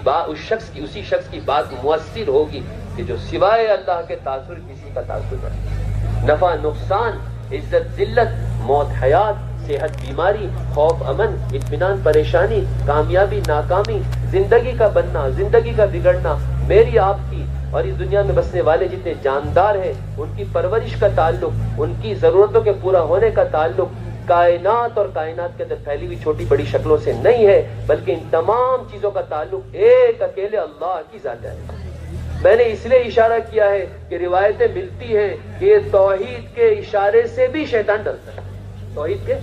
شخص کی بات مؤثر ہوگی کہ جو سوائے اللہ کے تاثر کسی کا تاثر نہیں. نفع نقصان، عزت ذلت، موت حیات، صحت بیماری، خوف امن، اطمینان پریشانی، کامیابی ناکامی، زندگی کا بننا، زندگی کا بگڑنا، میری آپ کی اور اس دنیا میں بسنے والے جتنے جاندار ہیں ان کی پرورش کا تعلق، ان کی ضرورتوں کے پورا ہونے کا تعلق کائنات اور کائنات کے اندر پھیلی ہوئی چھوٹی بڑی شکلوں سے نہیں ہے، بلکہ ان تمام چیزوں کا تعلق ایک اکیلے اللہ کی ذات ہے. میں نے اس لیے اشارہ کیا ہے کہ روایتیں ملتی ہیں کہ یہ توحید کے اشارے سے بھی شیطان ڈرتا ہے. توحید کے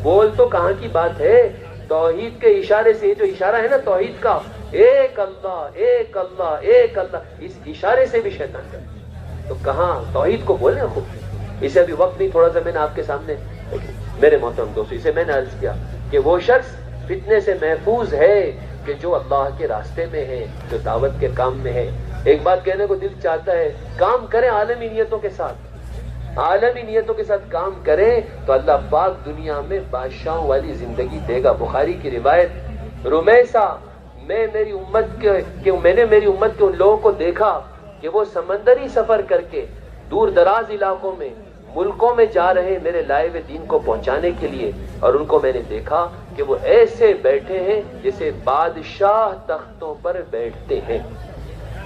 بول تو کہاں کی بات ہے، توحید کے اشارے سے، جو اشارہ ہے نا توحید کا، ایک اللہ ایک اللہ ایک اللہ، اس اشارے سے بھی شیطان ڈرتا ہے. تو کہاں توحید کو بولیں خوب. اسے ابھی وقت نہیں، تھوڑا سا میں نے آپ کے سامنے، میرے محترم دوستو، اسے میں نے عرض کیا کہ وہ شخص فتنے سے محفوظ ہے کہ جو اللہ کے راستے میں ہے، جو دعوت کے کام میں ہے. ایک بات کہنے کو دل چاہتا ہے، کام کریں عالمی نیتوں کے ساتھ، عالمی نیتوں کے ساتھ کام کریں تو اللہ پاک دنیا میں بادشاہوں والی زندگی دے گا. بخاری کی روایت، رمیسا، میں نے میری امت کے ان لوگوں کو دیکھا کہ وہ سمندری سفر کر کے دور دراز علاقوں میں، ملکوں میں جا رہے میرے لائے ہوئے دین کو پہنچانے کے لیے، اور ان کو میں نے دیکھا کہ وہ ایسے بیٹھے ہیں جیسے بادشاہ تختوں پر بیٹھتے ہیں.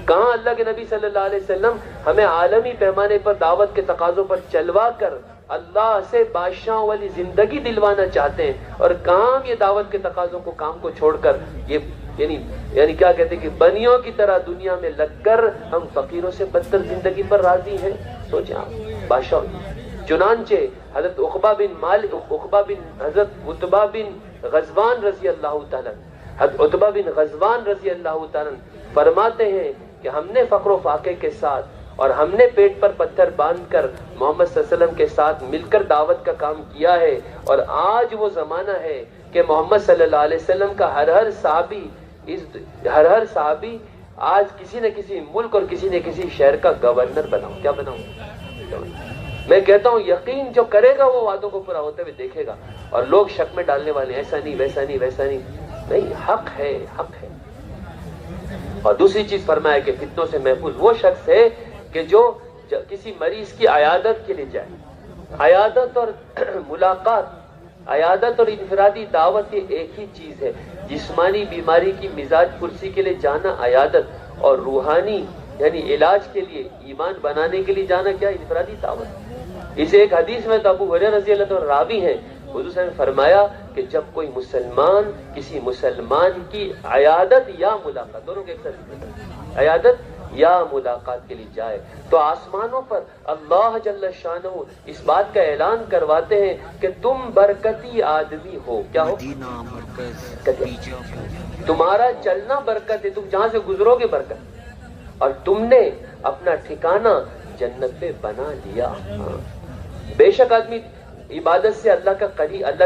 کہاں اللہ کے نبی صلی اللہ علیہ وسلم ہمیں عالمی پیمانے پر دعوت کے تقاضوں پر چلوا کر اللہ سے بادشاہوں والی زندگی دلوانا چاہتے ہیں، اور کہاں یہ دعوت کے تقاضوں کو، کام کو چھوڑ کر یہ یعنی کیا کہتے ہیں کہ بنیوں کی طرح دنیا میں لگ کر ہم فقیروں سے بدتر زندگی پر راضی ہیں. سوچیں آپ، بادشاہ. چنانچہ حضرت حضرت عتبہ بن غزوان رضی اللہ تعالیٰ، حضرت عتبہ بن غزوان رضی اللہ تعالیٰ فرماتے ہیں کہ ہم نے فقر و فاقے کے ساتھ اور ہم نے پیٹ پر پتھر باندھ کر محمد صلی اللہ علیہ وسلم کے ساتھ مل کر دعوت کا کام کیا ہے، اور آج وہ زمانہ ہے کہ محمد صلی اللہ علیہ وسلم کا ہر صحابی آج کسی نہ کسی ملک اور کسی نہ کسی شہر کا گورنر بناؤں. کیا بناؤں؟ میں کہتا ہوں یقین جو کرے گا وہ وعدوں کو پورا ہوتے ہوئے دیکھے گا. اور لوگ شک میں ڈالنے والے ہیں، ایسا نہیں ویسا نہیں ویسا نہیں، حق ہے، حق ہے. اور دوسری چیز فرمایا کہ فتنوں سے محفوظ وہ شخص ہے کہ جو کسی مریض کی عیادت کے لیے جائے. عیادت اور ملاقات، عیادت اور انفرادی دعوت یہ ایک ہی چیز ہے. جسمانی بیماری کی مزاج پرسی کے لیے جانا عیادت، اور روحانی یعنی علاج کے لیے، ایمان بنانے کے لیے جانا کیا؟ انفرادی دعوت. اسے ایک حدیث میں تو ابو ہریرہ رضی اللہ عنہ راوی ہیں، حضور صلی اللہ علیہ وسلم نے فرمایا کہ جب کوئی مسلمان کسی مسلمان کی عیادت یا ملاقات، دونوں کے ایک ساتھ، عیادت یا ملاقات کے لیے جائے، تو آسمانوں پر اللہ جل شانہ اس بات کا اعلان کرواتے ہیں کہ تم برکتی آدمی ہو. کیا ہو؟ تمہارا چلنا برکت ہے، تم جہاں سے گزرو گے برکت، اور تم نے اپنا ٹھکانہ جنت پہ بنا لیا. بے شک آدمی عبادت سے اللہ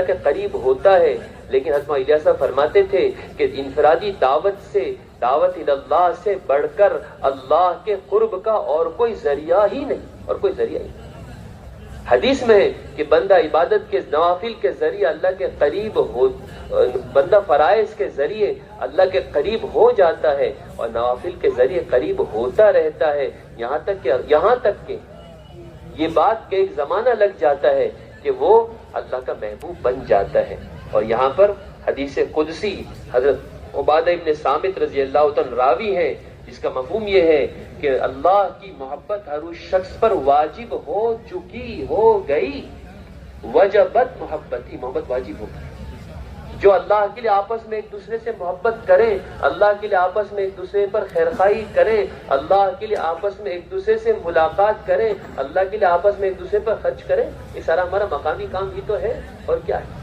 کے قریب ہوتا ہے، لیکن حضرت الیاس صاحب فرماتے تھے کہ انفرادی دعوت اللہ سے بڑھ کر اللہ کے قرب کا اور کوئی ذریعہ ہی نہیں، اور کوئی ذریعہ ہی نہیں. حدیث میں ہے کہ بندہ عبادت کے نوافل کے ذریعے اللہ کے قریب ہو، بندہ فرائض کے ذریعے اللہ کے قریب ہو جاتا ہے، اور نوافل کے ذریعے قریب ہوتا رہتا ہے، یہاں تک کہ یہ بات کہ ایک زمانہ لگ جاتا ہے کہ وہ اللہ کا محبوب بن جاتا ہے. اور یہاں پر حدیث قدسی حضرت عبادہ ابن صامت رضی اللہ عنہ راوی ہیں، جس کا مفہوم یہ ہے کہ اللہ کی محبت ہر اس شخص پر واجب ہو چکی ہو گئی وجبت محبتی، محبت واجب ہوگی۔ جو اللہ کے لیے آپس میں ایک دوسرے سے محبت کریں، اللہ کے لیے آپس میں ایک دوسرے پر خیرخواہی کریں، اللہ کے لیے آپس میں ایک دوسرے سے ملاقات کریں، اللہ کے لیے آپس میں ایک دوسرے پر خرچ کریں، یہ سارا ہمارا مقامی کام ہی تو ہے، اور کیا ہے؟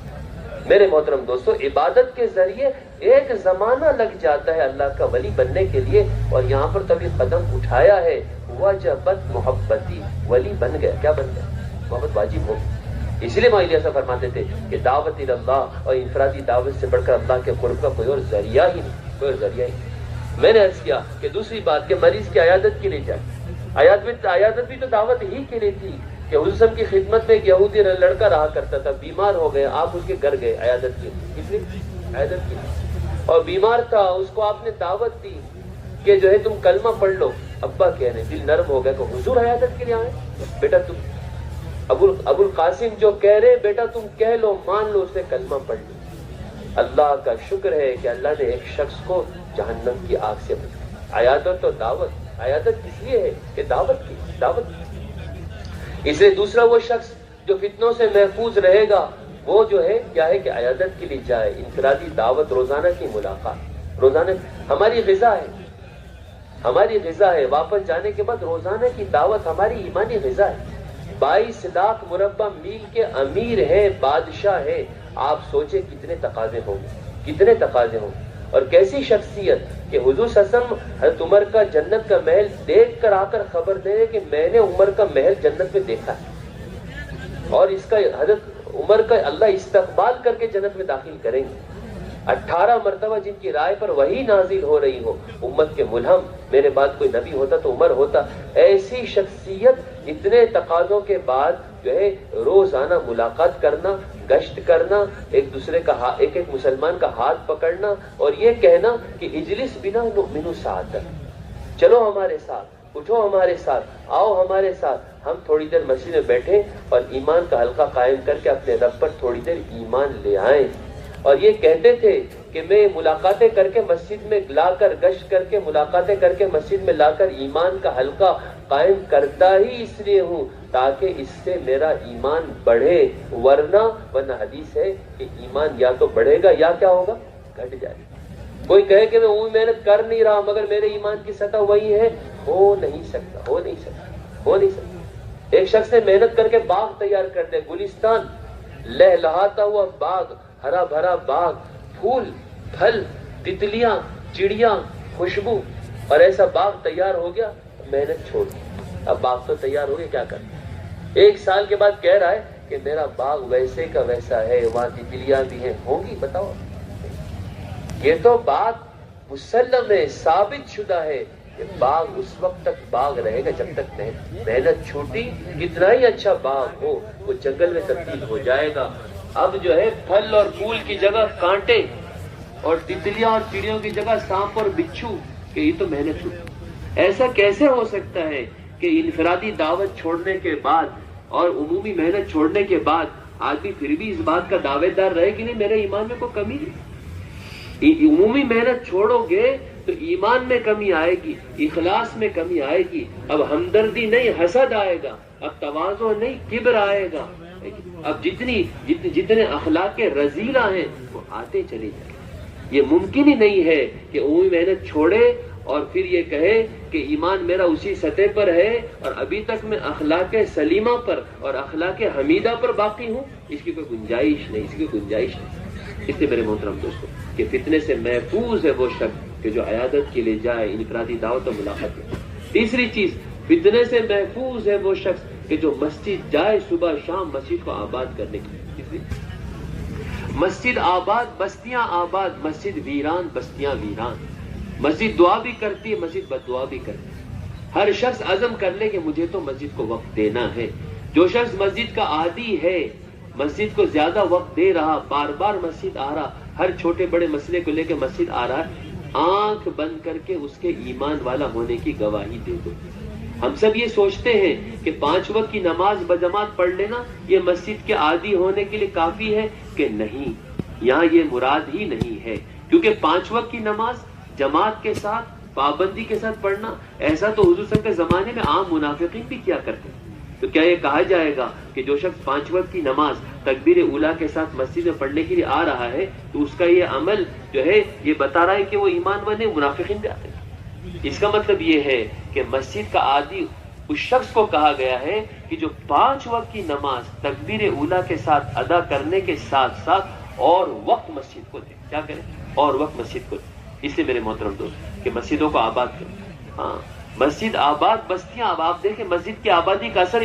میرے محترم دوستو، عبادت کے ذریعے ایک زمانہ لگ جاتا ہے اللہ کا ولی بننے کے لیے، اور یہاں پر تبھی قدم اٹھایا ہے، وجبت محبتی، ولی بن گیا۔ کیا بن گیا؟ محبت واجب ہوگی۔ اس لیے مولوی ایسا فرماتے تھے کہ دعوت اللہ اور انفرادی دعوت سے بڑھ کر اللہ کے قرب کا کوئی اور ذریعہ ہی نہیں، کوئی اور ذریعہ ہی نہیں۔ میں نے عرض کیا کہ دوسری بات کہ مریض کی عیادت کے لیے جائے، عیادت بھی تو دعوت ہی کے لیے تھی کہ حضور صلی اللہ علیہ وسلم کی خدمت میں ایک یہودی لڑکا رہا کرتا تھا، بیمار ہو گئے، آپ اس کے گھر گئے عیادت کے لیے، کس لیے؟ عیادت کے لیے، اور بیمار تھا، اس کو آپ نے دعوت دی کہ جو ہے تم کلمہ پڑھ لو۔ ابا کہہ رہے، دل نرم ہو گیا کہ حضور عیادت کے لیے آئے، بیٹا تم ابو القاسم جو کہہ رہے، بیٹا تم کہہ لو، مان لو، اسے کلمہ پڑھ لو۔ اللہ کا شکر ہے کہ اللہ نے ایک شخص کو جہنم کی آگ سے بچایا۔ عیادت اور دعوت، عیادت کس لیے ہے کہ دعوت کی۔ اس لیے دوسرا وہ شخص جو فتنوں سے محفوظ رہے گا وہ جو ہے کیا ہے کہ عیادت کے لیے جائے، انفرادی دعوت، روزانہ کی ملاقات، روزانہ ہماری غذا ہے، ہماری غذا ہے، واپس جانے کے بعد روزانہ کی دعوت ہماری ایمانی غذا ہے۔ 22 لاکھ مربع میل کے امیر ہیں، بادشاہ ہیں، آپ سوچیں کتنے تقاضے ہوں گے، کتنے تقاضے ہوں گے، اور کیسی شخصیت کہ حضور صلی اللہ علیہ وسلم حضرت عمر کا جنت کا محل دیکھ کر آ کر خبر دے کہ میں نے عمر کا محل جنت میں دیکھا ہے، اور اس کا حضرت عمر کا اللہ استقبال کر کے جنت میں داخل کریں گے۔ 18 مرتبہ جن کی رائے پر وہی نازل ہو رہی ہو، امت کے ملہم، میرے بعد کوئی نبی ہوتا تو عمر ہوتا۔ ایسی شخصیت اتنے تقاضوں کے بعد جو ہے روزانہ ملاقات کرنا، گشت کرنا، ایک دوسرے کا ایک مسلمان کا ہاتھ پکڑنا، اور یہ کہنا کہ اجلس بنا نؤمن ساعتن، چلو ہمارے ساتھ، اٹھو ہمارے ساتھ، آؤ ہمارے ساتھ، ہم تھوڑی دیر مسجد میں بیٹھیں اور ایمان کا حلقہ قائم کر کے اپنے رب پر تھوڑی دیر ایمان لے آئیں۔ اور یہ کہتے تھے کہ میں ملاقاتیں کر کے مسجد میں لا کر، گشت کر کے، ملاقاتیں کر کے مسجد میں لا کر ایمان کا حلقہ قائم کرتا ہی اس لیے ہوں تاکہ اس سے میرا ایمان بڑھے، ورنہ حدیث ہے کہ ایمان یا تو بڑھے گا یا کیا ہوگا، گھٹ جائے گا۔ کوئی کہے کہ میں وہ محنت کر نہیں رہا مگر میرے ایمان کی سطح وہی ہے، ہو نہیں سکتا۔ ایک شخص نے محنت کر کے باغ تیار کر دے، گلستان، لہلہاتا ہوا باغ، ہرا بھرا باغ، پھول، پھل، تتلیاں، چڑیاں، خوشبو، اور ایسا باغ تیار ہو گیا، محنت چھوڑ دی۔ اب باغ تو تیار ہو گیا، کیا کرنا؟ 1 سال کے بعد کہہ رہا ہے کہ میرا باغ ویسے کا ویسا ہے، وہاں تتلیاں بھی ہیں، ہوں گی، بتاؤ۔ یہ تو بات مسلم ہے، ثابت شدہ ہے کہ باغ اس وقت تک باغ رہے گا جب تک محنت چھوٹی، کتنا ہی اچھا باغ ہو وہ جنگل میں تبدیل ہو جائے گا۔ اب جو ہے پھل اور پھول کی جگہ کانٹے، اور تتلیاں اور چڑیوں کی جگہ سانپ اور بچھو، کہ یہ تو محنت چھوٹی۔ ایسا کیسے ہو سکتا ہے کہ انفرادی دعوت چھوڑنے کے بعد اور عمومی محنت چھوڑنے کے بعد آدمی پھر بھی اس بات کا دعوے دار رہے کہ نہیں میرے ایمان میں کوئی کمی نہیں؟ عمومی محنت چھوڑو گے تو ایمان میں کمی آئے گی، اخلاص میں کمی آئے گی، اب ہمدردی نہیں حسد آئے گا، اب تواضع نہیں کبر آئے گا، اب جتنے اخلاق رذیلہ ہیں وہ آتے چلے جائیں۔ یہ ممکن ہی نہیں ہے کہ عمومی محنت چھوڑے اور پھر یہ کہے کہ ایمان میرا اسی سطح پر ہے اور ابھی تک میں اخلاق سلیمہ پر اور اخلاق حمیدہ پر باقی ہوں، اس کی کوئی گنجائش نہیں۔ اس لیے میرے محترم دوستو کہ فتنے سے محفوظ ہے وہ شخص کہ جو عیادت کے لیے جائے، انفرادی دعوت و ملاقات میں۔ تیسری چیز، فتنے سے محفوظ ہے وہ شخص کہ جو مسجد جائے صبح شام مسجد کو آباد کرنے کے لیے۔ مسجد آباد، بستیاں آباد، مسجد ویران، بستیاں ویران۔ مسجد دعا بھی کرتی ہے، مسجد بد دعا بھی کرتی ہے۔ ہر شخص عزم کر لے کہ مجھے تو مسجد کو وقت دینا ہے۔ جو شخص مسجد کا عادی ہے، مسجد کو زیادہ وقت دے رہا، بار بار مسجد آ رہا، ہر چھوٹے بڑے مسئلے کو لے کے مسجد آ رہا ہے، آنکھ بند کر کے اس کے ایمان والا ہونے کی گواہی دے دو۔ ہم سب یہ سوچتے ہیں کہ 5 وقت کی نماز بجماعت پڑھ لینا یہ مسجد کے عادی ہونے کے لیے کافی ہے کہ نہیں، یہاں یہ مراد ہی نہیں ہے، کیونکہ 5 وقت کی نماز جماعت کے ساتھ پابندی کے ساتھ پڑھنا ایسا تو حضور صلی اللہ علیہ وسلم کے زمانے میں عام منافقین بھی کیا کرتے ہیں۔ تو کیا یہ کہا جائے گا کہ جو شخص 5 وقت کی نماز تکبیر اولیٰ کے ساتھ مسجد میں پڑھنے کے لیے آ رہا ہے تو اس کا یہ عمل جو ہے یہ بتا رہا ہے کہ وہ ایمان والے منافقین بھی آتے ہیں؟ اس کا مطلب یہ ہے کہ مسجد کا عادی اس شخص کو کہا گیا ہے کہ جو 5 وقت کی نماز تکبیر اولیٰ کے ساتھ ادا کرنے کے ساتھ ساتھ اور وقت مسجد کو دے. کیا کریں؟ اور وقت مسجد کو دے. اس لیے میرے محترم دوست کہ مسجدوں کو آباد کریں. ہاں مسجد آباد، بستیاں آباد. دیکھیں مسجد کی آبادی کا اثر